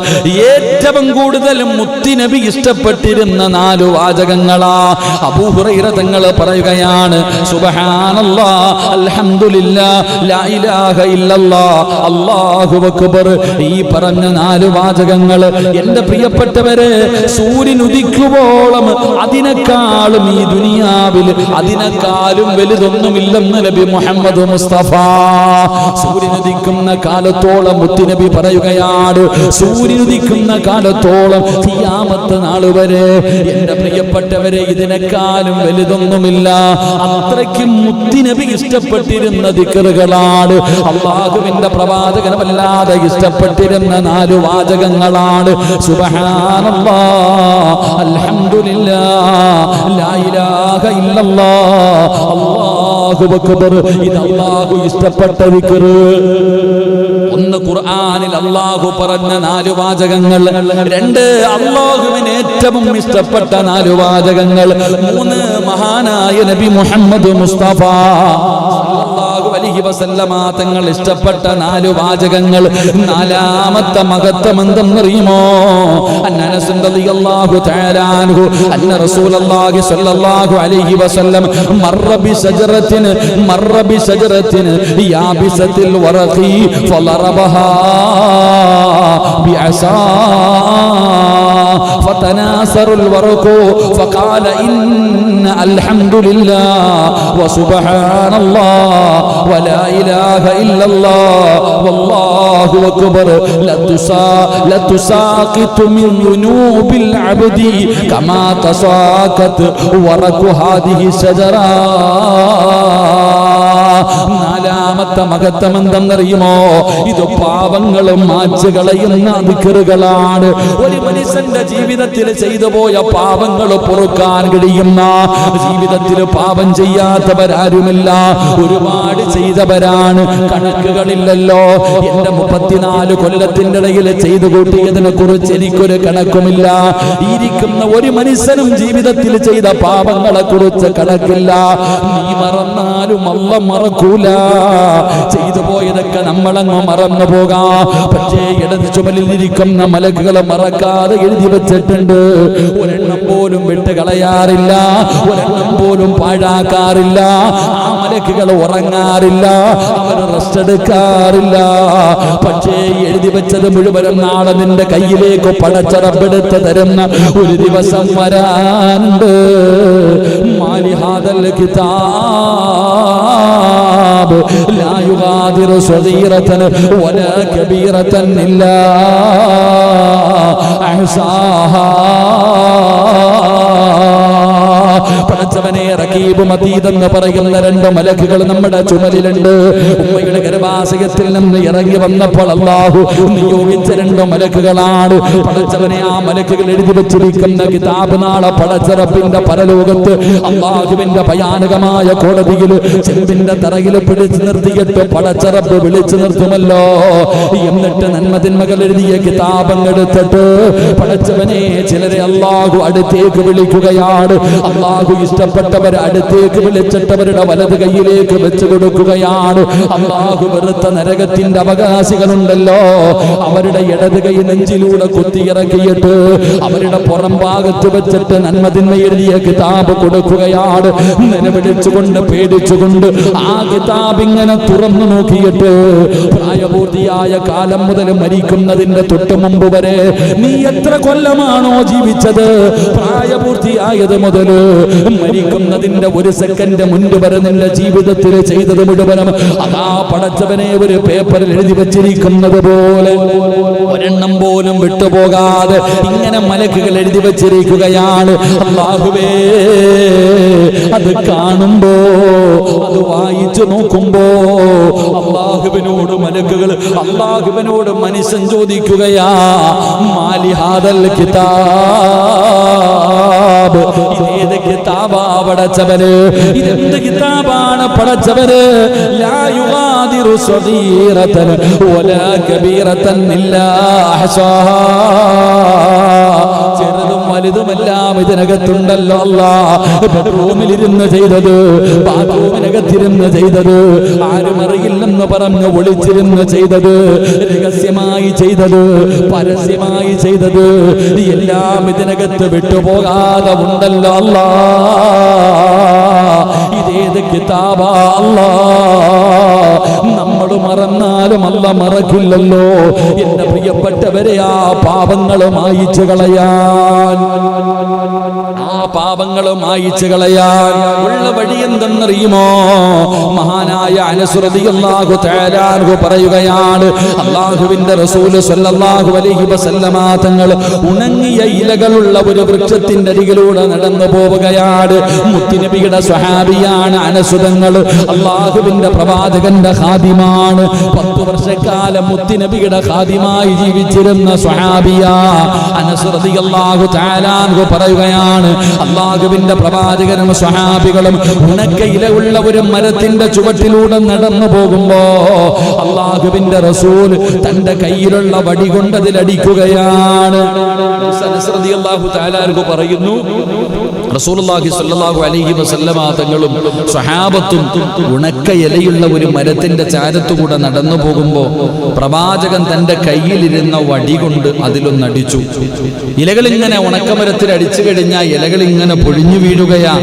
A: ഏറ്റവും കൂടുതൽ മുത്തുനബി ഇഷ്ടപ്പെട്ടിരുന്ന 4 വാചകങ്ങളാ. അബൂ ഹുറൈറ തങ്ങൾ പറയുകയാണ്, സുബ്ഹാനല്ലാഹ്, അൽഹംദുലില്ലാഹ്, ലാ ഇലാഹ ഇല്ലല്ലാഹ്, അല്ലാഹു അക്ബർ. ഈ പറഞ്ഞ 4 വാചകങ്ങൾ എൻ്റെ പ്രിയപ്പെട്ടവരെ, സൂര്യൻ ഉദിക്കുവോളം അതിനേക്കാളും ഈ ദുനിയാവിൽ അതിനേക്കാളും വലുതൊന്നുമില്ലെന്ന് നബി മുഹമ്മദ് മുസ്തഫ. സൂര്യൻ ഉദിക്കുന്ന കാലത്തോളം മുത്തുനബി പറയുകയാണ്, സൂര്യൻ ഉദിക്കുന്ന കാലത്തോളം ഖിയാമത്ത് നാൾ വരെ എൻ്റെ പ്രിയപ്പെട്ടവരെ ഇതിനേക്കാളും വലുതൊന്നുമില്ല. അത്രയ്ക്കും മുത്തുനബി ഇഷ്ടപ്പെട്ടിരുന്ന ദിക്റുകളാണ്. അല്ലാഹുവിന്റെ പ്രവാചകൻ വല്ലാതെ ഇഷ്ടപ്പെട്ടിരുന്ന 4 വാചകങ്ങളാണ്. സുബ്ഹാനല്ലാഹ്, അൽഹംദുലില്ലാഹ്, ലാ ഇലാഹ ഇല്ലല്ലാഹ്, അല്ലാഹു അക്ബർ. ഇത് അല്ലാഹു ഇഷ്ടപ്പെട്ട ദിക്ർ. ഒന്ന് ഖുർആനിൽ അല്ലാഹു പറഞ്ഞ 4 വാചകങ്ങൾ, 2 അല്ലാഹുവിന് ഏറ്റവും ഇഷ്ടപ്പെട്ട 4 വാചകങ്ങൾ, 3 മഹാനായ നബി മുഹമ്മദ് മുസ്തഫ സല്ലല്ലാഹു അലൈഹി അലൈഹി വസല്ലമ തങ്ങൾ ഇഷ്ടപ്പെട്ട 4 വാചകങ്ങൾ. നാലാമത്തെ മഹത്വം എന്തെന്നറിയുമോ? അനസ് റളിയല്ലാഹു തആല അൻഹു അന്ന റസൂലുള്ളാഹി സ്വല്ലല്ലാഹു അലൈഹി വസല്ലം മർറ ബിശജറത്തിൻ യാബിസത്തിൽ വറഖി ഫളറബഹാ ബിഅസാ فتناثر الورق فقال إن الحمد لله وسبحان الله ولا إله إلا الله والله أكبر لتساقط من ذنوب العبد كما تساقط ورق هذه الشجرة. നാലാമത്തെ മഹത്വം എന്തെന്നറിയുമോ? ഇത് പാപങ്ങളും മായ്ച്ചു കളയുന്ന ദിക്റുകളാണ്. ഒരു മനുഷ്യന്റെ ജീവിതത്തിൽ ചെയ്തു പോയ പാപങ്ങൾ പൊറുക്കാൻ കഴിയുന്ന, ജീവിതത്തിൽ പാപം ചെയ്യാത്തവരാരുമില്ല, ഒരുപാട് ചെയ്തവരാണ്, കണക്കുകളില്ലല്ലോ. എന്റെ 34 കൊല്ലത്തിന്റെ ഇടയിൽ ചെയ്തു കൂട്ടിയതിനെ കുറിച്ച് എനിക്കൊരു കണക്കുമില്ല. ഇരിക്കുന്ന ഒരു മനുഷ്യനും ജീവിതത്തിൽ ചെയ്ത പാപങ്ങളെ കുറിച്ച് കണക്കില്ല. നീ മറന്നാലും അല്ലാഹ് മറക്കൂല. ചെയ്തു പോയതൊക്കെ നമ്മളങ്ങ് മറന്നു പോകാം. പക്ഷേ ഇടത് ചുമലിൽ ഇരിക്കുന്ന മലക്കുകളെ മറക്കാതെ എഴുതി വെച്ചിട്ടുണ്ട്. ഒരെണ്ണം പോലും വിട്ട് കളയാറില്ല, ഒരെണ്ണം പോലും പാഴാക്കാറില്ല. ആ മലക്കുകൾ ഉറങ്ങാറില്ല, അവർ റെസ്റ്റ് എടുക്കാറില്ല. പക്ഷേ എഴുതി വെച്ചത് മുഴുവനും നാളെ നിന്റെ കയ്യിലേക്ക് പടച്ചറപ്പെടുത്ത് തരുന്ന ഒരു ദിവസം വരാനുണ്ട്. മാലിഹാദൽ കിതാബ് ലാ യുഗാദിറു സഗീറതൻ വലാ കബീറതൻ ഇല്ലാ അഹ്സാഹാ. പടച്ചവനെ റഖീബും അതീദ് എന്ന് പറയുന്ന 2 മലക്കുകൾ നമ്മുടെ ചുമലിലുണ്ട്. ഉമ്മയുടെ ഗർഭാശയത്തിൽ നിന്ന് ഇറങ്ങി വന്നപ്പോൾ അല്ലാഹു നിയോഗിച്ച 2 മലക്കുകളാണ്. പടച്ചവനെ ആ മലക്കുകൾ എഴുതി വെച്ചിരിക്കുന്ന കിതാബ് നാളെ പടച്ചറപ്പിന്റെ പരലോകത്ത് അല്ലാഹുവിന്റെ ഭയാനകമായ കോടതിയിൽ ചെമ്പിന്റെ തറയിൽ പിടിച്ചു നിർത്തിയിട്ട് പടച്ചറപ്പ് വിളിച്ചു നിർത്തുമല്ലോ. എന്നിട്ട് നന്മതിന്മകൾ എഴുതിയ കിതാബെടുത്തിട്ട് പടച്ചവനെ ചിലരെ അല്ലാഹു അടുത്തേക്ക് വിളിക്കുകയാണ്. അല്ലാഹു ഇഷ്ടപ്പെട്ടവരെ അടുത്തേക്ക് വിളിച്ചിട്ടവരുടെ വലത് കൈയിലേക്ക് വെച്ചു കൊടുക്കുകയാണ്. അല്ലാഹു വെറുത്ത നരകത്തിന്റെ അവകാശികളുണ്ടല്ലോ, അവരുടെ ഇടത് കൈ നെഞ്ചിലൂടെ കുത്തിയിറക്കിയിട്ട് അവരുടെ പുറം ഭാഗത്ത് വെച്ചിട്ട് നന്മതിന്മ എഴുതിയ കിതാബ് കൊടുക്കുകയാണ്. നിലവിളിച്ചുകൊണ്ട് പേടിച്ചുകൊണ്ട് ആ കിതാബ് ഇങ്ങനെ തുറന്നു നോക്കിയിട്ട് പ്രായപൂർത്തിയായ കാലം മുതൽ മരിക്കുന്നതിന്റെ തൊട്ട് മുമ്പ് വരെ നീ എത്ര കൊല്ലമാണോ ജീവിച്ചത്, പ്രായപൂർത്തിയായത് മുതൽ മരിക്കുന്നതിന്റെ 1 സെക്കൻഡ് മുൻപ് വരെ നിന്റെ ജീവിതത്തിൽ ചെയ്തത് മുഴുവനും അതാ പടച്ചവനെ ഒരു പേപ്പറിൽ എഴുതി വെച്ചിരിക്കുന്നത് പോലെ ഒരെണ്ണം പോലും വിട്ടുപോകാതെ ഇങ്ങനെ മലക്കുകൾ എഴുതി വെച്ചിരിക്കുകയാണ്. അല്ലാഹുവേ, അത് കാണുമ്പോ, അത് വായിച്ചു നോക്കുമ്പോ അല്ലാഹുവിനോട് മലക്കുകൾ, അല്ലാഹുവിനോട് മനുഷ്യൻ ചോദിക്കുകയാ, മാലിഹാദൽ കിതാബ്, ഇതേത് കിതാബാ പടച്ചവന്, ഇതെന്ത് കിതാബാണ് പടച്ചവന്? ലാ യുഗാദിറു സഗീറതൻ വലാ കബീറതൻ ഇല്ലാ അഹ്സാഹാ. ചെറുതും വലുതുമെല്ലാം ഇതിനകത്തുണ്ടല്ലോ. അല്ലാഹ് ബെഡ്റൂമിലിരുന്ന് ചെയ്തത്, ബാത്റൂമിനകത്തിരുന്ന് ചെയ്തത്, ആരും അറിയില്ലെന്ന് പറഞ്ഞ് ഒളിച്ചിരുന്ന് ചെയ്തത്, രഹസ്യമായി ചെയ്തത്, പരസ്യമായി ചെയ്തത്, എല്ലാം ഇതിനകത്ത് വിട്ടുപോകാതെ ഉണ്ടല്ലോ. അല്ലാഹ് ഇതേത് കിതാബാ അല്ലാഹ്? നമ്മൾ മറന്നാലും അല്ലാഹ് മറക്കില്ലല്ലോ. എന്റെ പ്രിയപ്പെട്ടവരെ, ആ പാപങ്ങൾ മായിച്ചു കളയാൻ, ആ പാപങ്ങൾ മായിച്ചു കളയാൻ ഉള്ള വഴി എന്തെന്നറിയുമോ? മഹാനായ അനസ് റളിയല്ലാഹു തആല അൻഹു പറയുകയാണ്, അല്ലാഹുവിന്റെ റസൂൽ സ്വല്ലല്ലാഹു അലൈഹി വസല്ലമ തങ്ങൾ ഉണങ്ങിയ ഇലകളുള്ള ഒരു വൃക്ഷത്തിന്റെ അരികിലൂടെ നടന്നു പോവുകയാണ്. മുത്തുനബിയുടെ സ്വഹാബിയാണ് അനസ് തങ്ങൾ. അല്ലാഹുവിന്റെ പ്രവാചകന്റെ ഖാദിമാണ്. 10 വർഷക്കാലം മുത്തുനബിയുടെ ഖാദിമായി ജീവിച്ചിരുന്ന സ്വഹാബിയാ അനസ് റളിയല്ലാഹു തആല അൻഹു പറയുകയാണ്, അല്ലാഹുവിന്റെ പ്രവാചകനും സ്വഹാബികളും ഉണക്കയിലുള്ള ഒരു മരത്തിന്റെ ചുവട്ടിലൂടെ നടന്നു പോകുമ്പോ അല്ലാഹുവിന്റെ റസൂൽ തന്റെ കയ്യിലുള്ള വടി കൊണ്ട് അതിലടിക്കുകയാണ്. അനസ് റളിയല്ലാഹു തആല അൻഹു പറയുന്നു, റസൂലുള്ളാഹി സ്വല്ലല്ലാഹു അലൈഹി വസല്ലമ തങ്ങളും സ്വഹാബത്തും ഉണക്ക ഇലയുള്ള ഒരു മരത്തിന്റെ ചാരത്തുകൂടെ നടന്നു പോകുമ്പോൾ പ്രവാചകൻ തന്റെ കയ്യിലിരുന്ന വടി കൊണ്ട് അതിലൊന്നടിച്ചു. ഇലകൾ ഇങ്ങനെ ഉണക്കമരത്തിൽ അടിച്ചു കഴിഞ്ഞാൽ ഇലകൾ ഇങ്ങനെ പൊഴിഞ്ഞു വീഴുകയാ.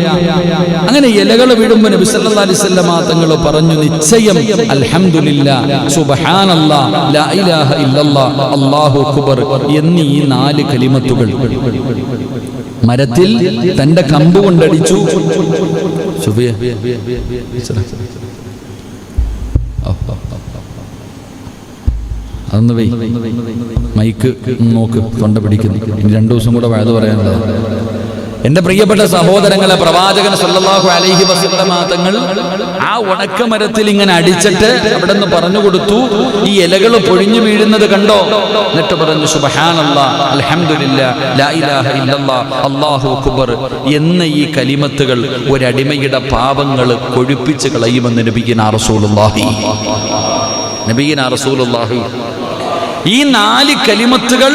A: അങ്ങനെ ഇലകൾ വീഴുമ്പോൾ നബി സല്ലല്ലാഹു അലൈഹി വസല്ലമ തങ്ങൾ പറഞ്ഞു, നിശ്ചയം അൽഹംദുലില്ലാഹ് സുബ്ഹാനല്ലാഹ് ലാ ഇലാഹ ഇല്ലല്ലാഹ് അല്ലാഹു അക്ബർ എന്നീ 4 കലിമത്തുകൾ മരത്തിൽ തന്റെ കമ്പ് കൊണ്ടടിച്ചു. അതൊന്ന് മൈക്ക് നോക്ക്, തൊണ്ട പിടിക്കുന്നു. ഇനി 2 ദിവസം കൂടെ വഴുതു പറയാനുള്ളത്. എന്റെ പ്രിയപ്പെട്ട സഹോദരങ്ങളെ, പ്രവാചകൻ സല്ലല്ലാഹു അലൈഹി വസല്ലമ തങ്ങൾ ആ ഉണക്കമരത്തിൽ ഇങ്ങനെ അടിച്ചിട്ട് അവിടെ നിന്ന് പറഞ്ഞു കൊടുത്തു, ഈ ഇലകൾ പൊഴിഞ്ഞു വീഴുന്നത് കണ്ടോ? എന്നിട്ട് പറഞ്ഞു, സുബ്ഹാനല്ലാഹ് അൽഹംദുലില്ലാഹ് ലാ ഇലാഹ ഇല്ലല്ലാഹ് അല്ലാഹു അക്ബർ എന്ന ഈ കലിമത്തുകൾ ഒരടിമയുടെ പാപങ്ങൾ കൊഴുപ്പിച്ച് കളയുമെന്ന് നബിയിനാ റസൂലുള്ളാഹി. ഈ 4 കലിമത്തുകൾ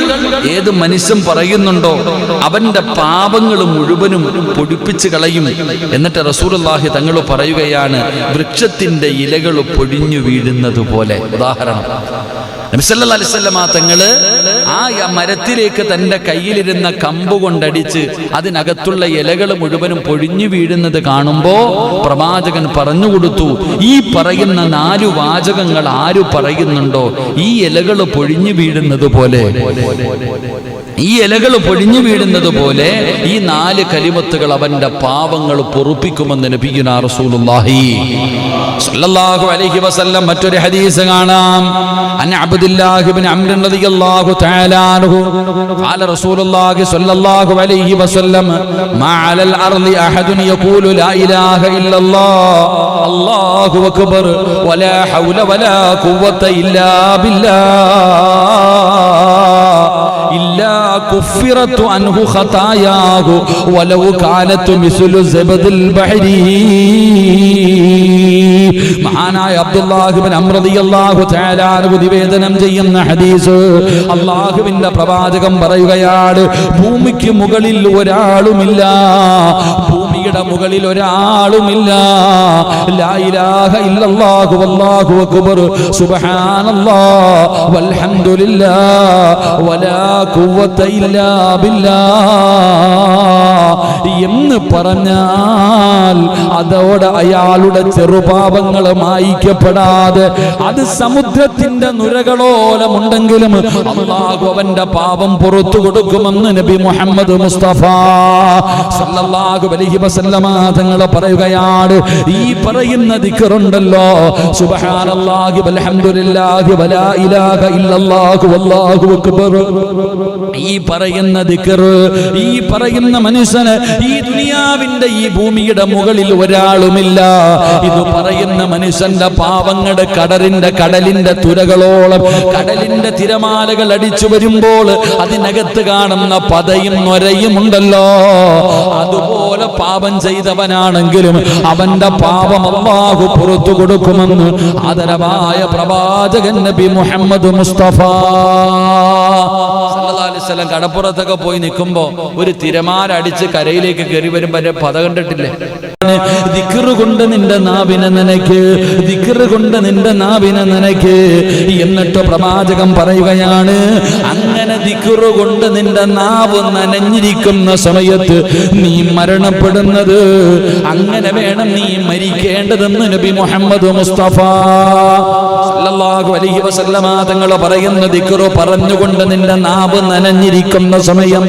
A: ഏത് മനുഷ്യൻ പറയുന്നുണ്ടോ അവന്റെ പാപങ്ങൾ മുഴുവനും പൊടിപ്പിച്ച് കളയും. എന്നിട്ട് റസൂലുള്ളാഹി തങ്ങൾ പറയുകയാണ്, വൃക്ഷത്തിന്റെ ഇലകൾ പൊഴിഞ്ഞു വീഴുന്നത് പോലെ. ഉദാഹരണം, നബി സല്ലല്ലാഹു അലൈഹി വസല്ലമ തങ്ങൾ ആ മരത്തിലേക്ക് തന്റെ കയ്യിലിരുന്ന കമ്പ് കൊണ്ടടിച്ച് അതിനകത്തുള്ള ഇലകൾ മുഴുവനും പൊഴിഞ്ഞു വീഴുന്നത് കാണുമ്പോ പ്രവാചകൻ പറഞ്ഞു കൊടുത്തു, ഈ പറയുന്ന 4 വാചകങ്ങൾ ആര് പറയുന്നുണ്ടോ ഈ ഇലകൾ പൊഴിഞ്ഞു വീഴുന്നത് പോലെ, ഈ ഇലകൾ പൊഴിഞ്ഞു വീഴുന്നത് പോലെ ഈ 4 കലിമത്തുകൾ അവന്റെ പാപങ്ങൾ പൊറുപ്പിക്കുമെന്ന് നബിയുനാ റസൂലുള്ളാഹി സ്വല്ലല്ലാഹു അലൈഹി വസല്ലം. മറ്റൊരു ഹദീസ് കാണാം, അൻ അബ്ദുല്ലാഹി ഇബ്നു അംർ റളിയല്ലാഹു തആല അൻഹു ഖാല റസൂലുള്ളാഹി സ്വല്ലല്ലാഹു അലൈഹി വസല്ലം, മാ അലൽ അർളി അഹദുൻ യഖൂലു ലാ ഇലാഹ ഇല്ലല്ലാഹ് അല്ലാഹു അക്ബർ വലാ ഹൗല വലാ ഖുവത ഇല്ലാ ബില്ലാഹ് ഇല്ലാ കുഫിറതു അൻഹു ഖതായാഹു വലൗ കാനതു മിസ്ലു സബദിൽ ബഹരി. മഹാനായ അബ്ദുല്ലാഹി ഇബ്നു അംർ റളിയല്ലാഹു തആല അൻഹു നിവേദനം ചെയ്യുന്ന ഹദീസ്, അല്ലാഹുവിന്റെ പ്രവാചകൻ പറയുകയാണ്, ഭൂമിക്ക് മുകളിൽ ഒരാളുമില്ല, ഭൂമിയുടെ മുകളിൽ ഒരാളുമില്ല, ലാ ഇലാഹ ഇല്ലല്ലാഹു വല്ലാഹു അക്ബർ സുബ്ഹാനല്ലാഹ് വൽഹംദുലില്ലാഹ് വലാ ഖുവത ഇല്ലാ ബില്ലാഹ് എന്ന് പറഞ്ഞാൽ അതോടെ അയാളുടെ ചെറുപാപങ്ങൾ മായ്ക്കപ്പെടാതെ അത് സമുദ്രത്തിന്റെ നുരകളോലമുണ്ടെങ്കിലും അല്ലാഹു അവന്റെ പാപം പുറത്തു കൊടുക്കുമെന്ന് നബി മുഹമ്മദ് മുസ്തഫ സല്ലല്ലാഹു അലൈഹി വസല്ലമ തങ്ങൾ പറയുകയാണ്. ഈ പറയുന്ന ദിക്റുണ്ടല്ലോ, സുബ്ഹാനല്ലാഹി വൽഹംദുലില്ലാഹി വലാ ഇലാഹ ഇല്ലല്ലാഹു വല്ലാഹു അക്ബർ, ഈ പറയുന്ന ദിക്ർ, ഈ പറയുന്ന മനുഷ്യന് ഈ ദുനിയാവിന്റെ ഈ ഭൂമിയുടെ മുകളിൽ ഒരാളുമില്ല. ഇത് പറയുന്ന മനുഷ്യന്റെ പാവങ്ങളുടെ കടലിന്റെ തുരകളോളം, കടലിന്റെ തിരമാലകൾ അടിച്ചു വരുമ്പോൾ അതിനകത്ത് കാണുന്ന പതയും നൊരയും ഉണ്ടല്ലോ, അതുപോലെ പാപം ചെയ്തവനാണെങ്കിലും അവന്റെ പാപം അല്ലാഹു പുറത്തു കൊടുക്കുമെന്ന് ആദരവായ പ്രവാചകൻ നബി മുഹമ്മദ് മുസ്തഫ സല്ലല്ലാഹു അലൈഹി വസല്ലം കടപ്പുറത്തൊക്കെ പോയി നിൽക്കുമ്പോ ഒരു തിരമാല അടിച്ച് കരയിലേക്ക് കയറി വരുമ്പോ പത കണ്ടിട്ടില്ലേ? ദിക്റ് കൊണ്ട് നിന്റെ നാവിനെ നനയ്ക്ക്, ദിക്റ് കൊണ്ട് നിന്റെ നാവിനെ നനയ്ക്ക്. എന്നിട്ട് പ്രവാചകൻ പറയുകയാണ്, അങ്ങനെ ദിക്റ് കൊണ്ട് നിന്റെ നാവ് നനഞ്ഞിരിക്കുന്ന സമയത്ത് നീ മരണപ്പെടുന്നത്, അങ്ങനെ വേണം നീ മരിക്കേണ്ടതെന്ന് നബി മുഹമ്മദ് മുസ്തഫ സല്ലല്ലാഹു അലൈഹി വസല്ലമ തങ്ങൾ പറയുന്ന ദിക്റ് പറഞ്ഞുകൊണ്ട് നിന്റെ നാവ് നനഞ്ഞിരിക്കുന്ന സമയം,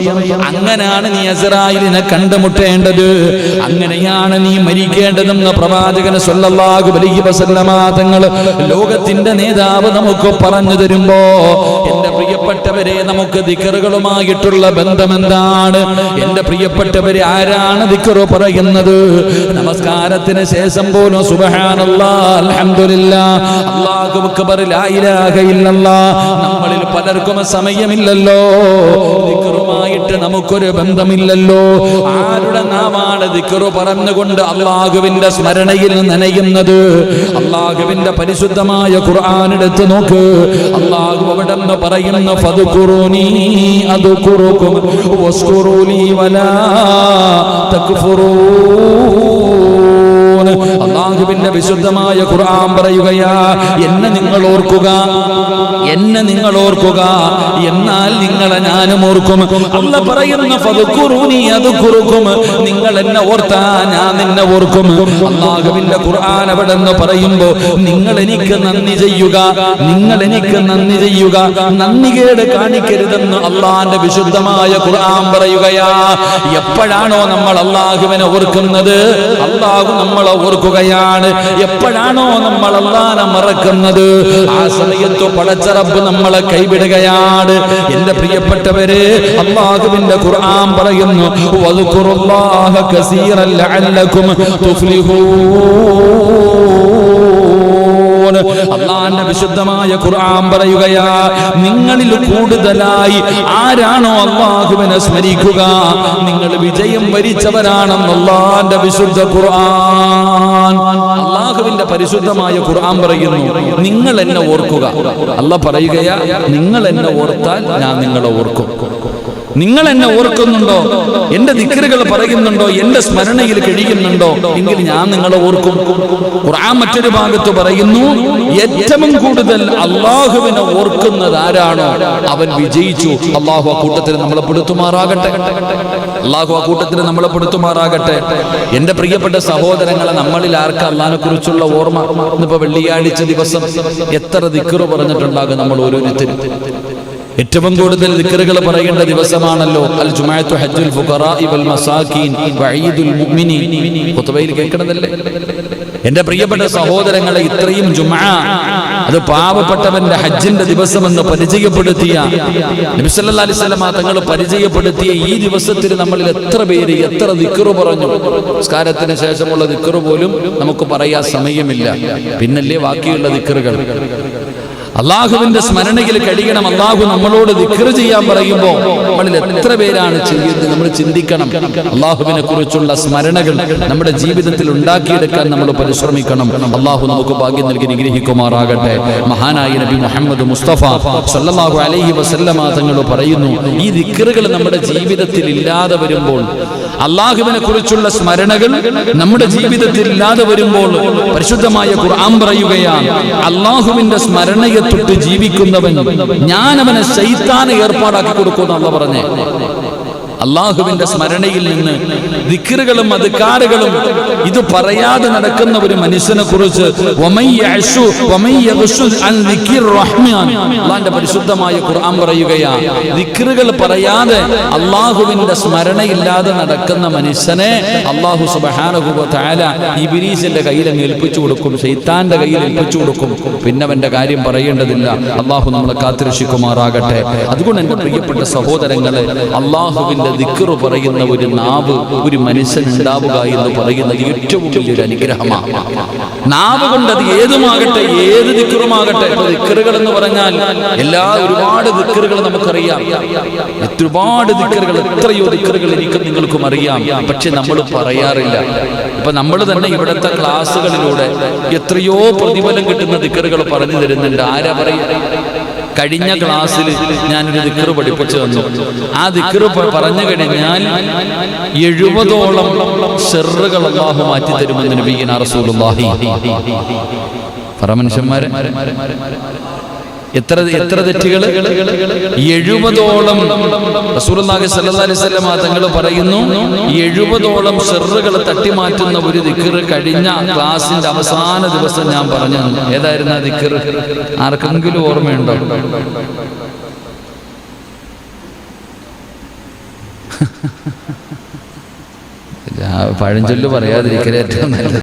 A: അങ്ങനെയാണ് നീ അസ്റായിലിനെ കണ്ടുമുട്ടേണ്ടത്, അങ്ങനെയാണ് നീ മരിക്കേണ്ടതെന്ന് പ്രവാചകൻ സല്ലല്ലാഹു അലൈഹി വസല്ലമ തങ്ങൾ ലോകത്തിന്റെ നേതാവ് നമുക്ക് പറഞ്ഞു തരുമ്പോ, എന്റെ പ്രിയപ്പെട്ടവരെ, നമുക്ക് ദിക്റുകളുമായിട്ടുള്ള ബന്ധം എന്താണ്? എന്റെ പ്രിയപ്പെട്ടവരെ, ആരാണ് ദിക്റ് പറയുന്നത്? നമസ്കാരത്തിന് ശേഷം പോലും സുബ്ഹാനല്ലാഹ് അൽഹംദുലില്ലാഹ് അല്ലാഹു അക്ബർ ലാ ഇലാഹ ഇല്ലല്ലാഹ് നമ്മളിൽ പലർക്കും സമയമില്ലല്ലോ. ദിക്റുമായി നാവുമായിട്ട് നമുക്കൊരു ബന്ധമില്ലല്ലോ. ആരുടെ നാവാണ് ദിക്ർ പറഞ്ഞുകൊണ്ട് അള്ളാഹുവിന്റെ സ്മരണയിൽ നനയുന്നത്? അള്ളാഹുവിന്റെ പരിശുദ്ധമായ ഖുർആൻ എടുത്ത് നോക്ക്. അള്ളാഹു അവിടെ നിന്ന് പറയുന്നു, ഫദ്കുറൂനി അദ്കുറുകും വസ്കുറൂലി വലാ തക്ഫുറൂൻ. അള്ളാഹുവിന്റെ വിശുദ്ധമായ ഖുർആൻ പറയുകയാ, എന്നെ നിങ്ങൾ ഓർക്കുക, എന്നെ നിങ്ങൾ ഓർക്കുക, എന്നാൽ നിങ്ങളെ ഞാനും ഓർക്കും. അല്ലാഹു പറയുന്ന ഫദ്കുറൂനി അദ്കുറുകും, നിങ്ങൾ എന്നെ ഓർത്താ ഞാൻ നിന്നെ ഓർക്കും. അള്ളാഹുവിന്റെ ഖുർആൻ അവിടെ നിന്ന് പറയുമ്പോ നിങ്ങൾ എനിക്ക് നന്ദി ചെയ്യുക, നിങ്ങൾ എനിക്ക് നന്ദി ചെയ്യുക, നന്ദികേട് കാണിക്കരുതെന്ന് അള്ളാന്റെ വിശുദ്ധമായ ഖുർആൻ പറയുകയാ. എപ്പോഴാണോ നമ്മൾ അള്ളാഹുവിനെ ഓർക്കുന്നത്, അള്ളാഹു നമ്മളെ ഓർക്കുകയാണ്. എപ്പോഴാണോ നമ്മൾ അള്ളാഹനെ മറക്കുന്നത്, ആ സമയത്ത് പടച്ച റബ്ബ് നമ്മളെ കൈവിടുകയാണ്. എന്റെ പ്രിയപ്പെട്ടവരെ, അള്ളാഹുവിന്റെ ഖുർആൻ പറയുന്നു, വദ്കുറുല്ലാഹ കസീറൻ ലഅല്ലകും തുഫ്ലിഹൂൻ. അള്ളാഹുവിന്റെ വിശുദ്ധമായ ഖുർആൻ പറയുകയാ, നിങ്ങളിൽ കൂടുതലായി ആരാണോ അള്ളാഹുവിനെ സ്മരിക്കുക, നിങ്ങൾ വിജയം വരിച്ചവരാണെന്ന് അള്ളാഹുവിന്റെ വിശുദ്ധ ഖുർആൻ. അള്ളാഹുവിന്റെ പരിശുദ്ധമായ ഖുർആൻ പറയുന്നു, നിങ്ങൾ എന്നെ ഓർക്കുക. അള്ളാഹ് പറയുകയാ, നിങ്ങൾ എന്നെ ഓർത്താൽ ഞാൻ നിങ്ങളെ ഓർക്കും. നിങ്ങൾ എന്നെ ഓർക്കുന്നുണ്ടോ, എന്റെ ദിക്റുകൾ പറയുന്നുണ്ടോ, എന്റെ സ്മരണയിൽ കഴിയുന്നുണ്ടോ, എങ്കിൽ ഞാൻ നിങ്ങളെ ഓർക്കും. ഖുർആൻ മറ്റൊരു ഭാഗത്ത് പറയുന്നു, ഏറ്റവും കൂടുതൽ അള്ളാഹുവിനെ ഓർക്കുന്നത് ആരാണോ അവൻ വിജയിച്ചു. അള്ളാഹു ആ കൂട്ടത്തിൽ നമ്മളെ പെടുത്തുമാറാകട്ടെ. അള്ളാഹു ആ കൂട്ടത്തിൽ നമ്മളെ പെടുത്തുമാറാകട്ടെ. എന്റെ പ്രിയപ്പെട്ട സഹോദരങ്ങളെ, നമ്മളിൽ ആർക്കും അള്ളാഹിനെ കുറിച്ചുള്ള ഓർമ്മ? ഇന്നിപ്പോ വെള്ളിയാഴ്ച ദിവസം എത്ര ദിക്റ് പറഞ്ഞിട്ടുണ്ടാകും നമ്മൾ ഓരോരുത്തരും? ഏറ്റവും കൂടുതൽ ദിക്റുകൾ പറയേണ്ട ദിവസമാണല്ലോ അൽ ജുമുഅത്തു ഹജ്ജുൽ ഫുഖറാഇ വൽ മസാകീൻ വഈദുൽ മുഅ്മിനീൻ. ഖുതുബയിൽ കേൾക്കണതല്ലേ? എന്റെ പ്രിയപ്പെട്ട സഹോദരങ്ങളെ, ഇത്രയും ജുമുഅ അത് പാവപ്പെട്ടവന്റെ ഹജ്ജിന്റെ ദിവസമെന്ന് പരിചയപ്പെടുത്തിയ നബി സല്ലല്ലാഹു അലൈഹി വസല്ലം തങ്ങൾ പരിചയപ്പെടുത്തിയ ഈ ദിവസത്തിൽ നമ്മളിൽ എത്ര പേര് എത്ര ദിക്റ് പറഞ്ഞു? നിസ്കാരത്തിന് ശേഷമുള്ള ദിക്റ് പോലും നമുക്ക് പറയാൻ സമയമില്ല, പിന്നല്ലേ ബാക്കിയുള്ള ദിക്റുകൾ. അള്ളാഹുവിന്റെ സ്മരണയിൽ കഴിയണം. അള്ളാഹു നമ്മളോട് ദിക്റ് ചെയ്യാൻ പറയുമ്പോൾ നമ്മളിൽ എത്ര പേരാണ് ചെയ്യുന്നത്? നമ്മൾ ചിന്തിക്കണം. അള്ളാഹുവിനെ കുറിച്ചുള്ള സ്മരണകൾ നമ്മുടെ ജീവിതത്തിൽ ഉണ്ടാക്കിയെടുക്കാൻ നമ്മൾ പരിശ്രമിക്കണം. അള്ളാഹു നമുക്ക് ഭാഗ്യം നൽകി നിഗ്രഹിക്കുമാറാകട്ടെ. മഹാനായ നബി മുഹമ്മദ് മുസ്തഫ സല്ലല്ലാഹു അലൈഹി വസല്ലമ തങ്ങൾ പറയുന്നു, ഈ ദിക്റുകൾ നമ്മുടെ ജീവിതത്തിൽ ഇല്ലാതെ വരുമ്പോൾ, അള്ളാഹുവിനെ കുറിച്ചുള്ള സ്മരണകൾ നമ്മുടെ ജീവിതത്തിൽ ഇല്ലാതെ വരുമ്പോൾ, പരിശുദ്ധമായ ഖുർആൻ പറയുകയാണ്, അള്ളാഹുവിന്റെ സ്മരണയെ തൊട്ട് ജീവിക്കുന്നവൻ ഞാൻ അവനെ ശൈത്താനെ ഏർപ്പാടാക്കി കൊടുക്കുമെന്ന് അള്ളാഹ് പറഞ്ഞേ. അള്ളാഹുവിന്റെ സ്മരണയിൽ നിന്ന് ദിക്റുകളും അദ്കാറുകളും ഇത് പറയാതെ നടക്കുന്ന ഒരു മനുഷ്യനെ കുറിച്ച് അള്ളാഹുവിന്റെ പരിശുദ്ധമായ ഖുർആൻ പറയുകയാ, ദിക്റുകൾ പറയാതെ അള്ളാഹുവിന്റെ സ്മരണയില്ലാതെ നടക്കുന്ന മനുഷ്യനെ അള്ളാഹു സുബ്ഹാനഹു വ തആല ഇബ്ലീസിന്റെ കയ്യിൽ ഏൽപ്പിച്ചു കൊടുക്കും, ശൈത്താന്റെ കയ്യിൽ ഏൽപ്പിച്ചു കൊടുക്കും. പിന്നെ അവന്റെ കാര്യം പറയേണ്ടതില്ല. അള്ളാഹു നമ്മളെ കാത്തുരക്ഷിക്കുമാറാകട്ടെ. അതുകൊണ്ട് എന്റെ പ്രിയപ്പെട്ട സഹോദരങ്ങളെ, അള്ളാഹുവിന്റെ ദിക്റ് പറയുന്ന ഒരു നാവ് ഒരു മനുഷ്യൻ ഉണ്ടാവുക എന്ന് പറയുന്നത് ഏറ്റവും വലിയൊരു അനുഗ്രഹമാണ്. നാവ് കൊണ്ട് അത് ഏതുമാകട്ടെ, ഏത് ദിക്റുമാകട്ടെ. ദിക്റുകൾ എന്ന് പറഞ്ഞാൽ ഒരുപാട് ദിക്റുകൾ നമുക്കറിയാം, ഒരുപാട് ദിക്റുകൾ, എത്രയോ ദിക്റുകൾ എനിക്കും നിങ്ങൾക്കും അറിയാം. പക്ഷെ നമ്മൾ പറയാറില്ല. ഇപ്പൊ നമ്മൾ തന്നെ ഇവിടുത്തെ ക്ലാസ്സുകളിലൂടെ എത്രയോ പ്രതിഫലം കിട്ടുന്ന ദിക്റുകൾ പറഞ്ഞു തരുന്നുണ്ട്. ആരാ പറയുക? കഴിഞ്ഞ ക്ലാസ്സിൽ ഞാനൊരു ദിക്റ് പഠിപ്പിച്ചു തന്നു. ആ ദിക്റ് പറഞ്ഞു കഴിഞ്ഞാൽ 70ഓളം ശർറുകൾ അല്ലാഹു മാറ്റി തരുമെന്ന് നബിയുനാ റസൂലുള്ളാഹി. പറ മനുഷ്യന്മാരെ, എത്ര തെറ്റുകൾ? 70ഓളം റസൂലുള്ളാഹി സ്വല്ലല്ലാഹു അലൈഹി വസല്ലം തങ്ങൾ പറയുന്നു, 70ഓളം ശർറുകൾ തട്ടിമാറ്റുന്ന ഒരു ദിക്റ് കഴിഞ്ഞ ക്ലാസിന്റെ അവസാന ദിവസം ഞാൻ പറഞ്ഞു. ഏതായിരുന്നു ആ ദിക്റ്? ആർക്കെങ്കിലും ഓർമ്മയുണ്ടോ? പഴഞ്ചൊല്ല് പറയാതിരിക്കൽ ഏറ്റവും നല്ലത്.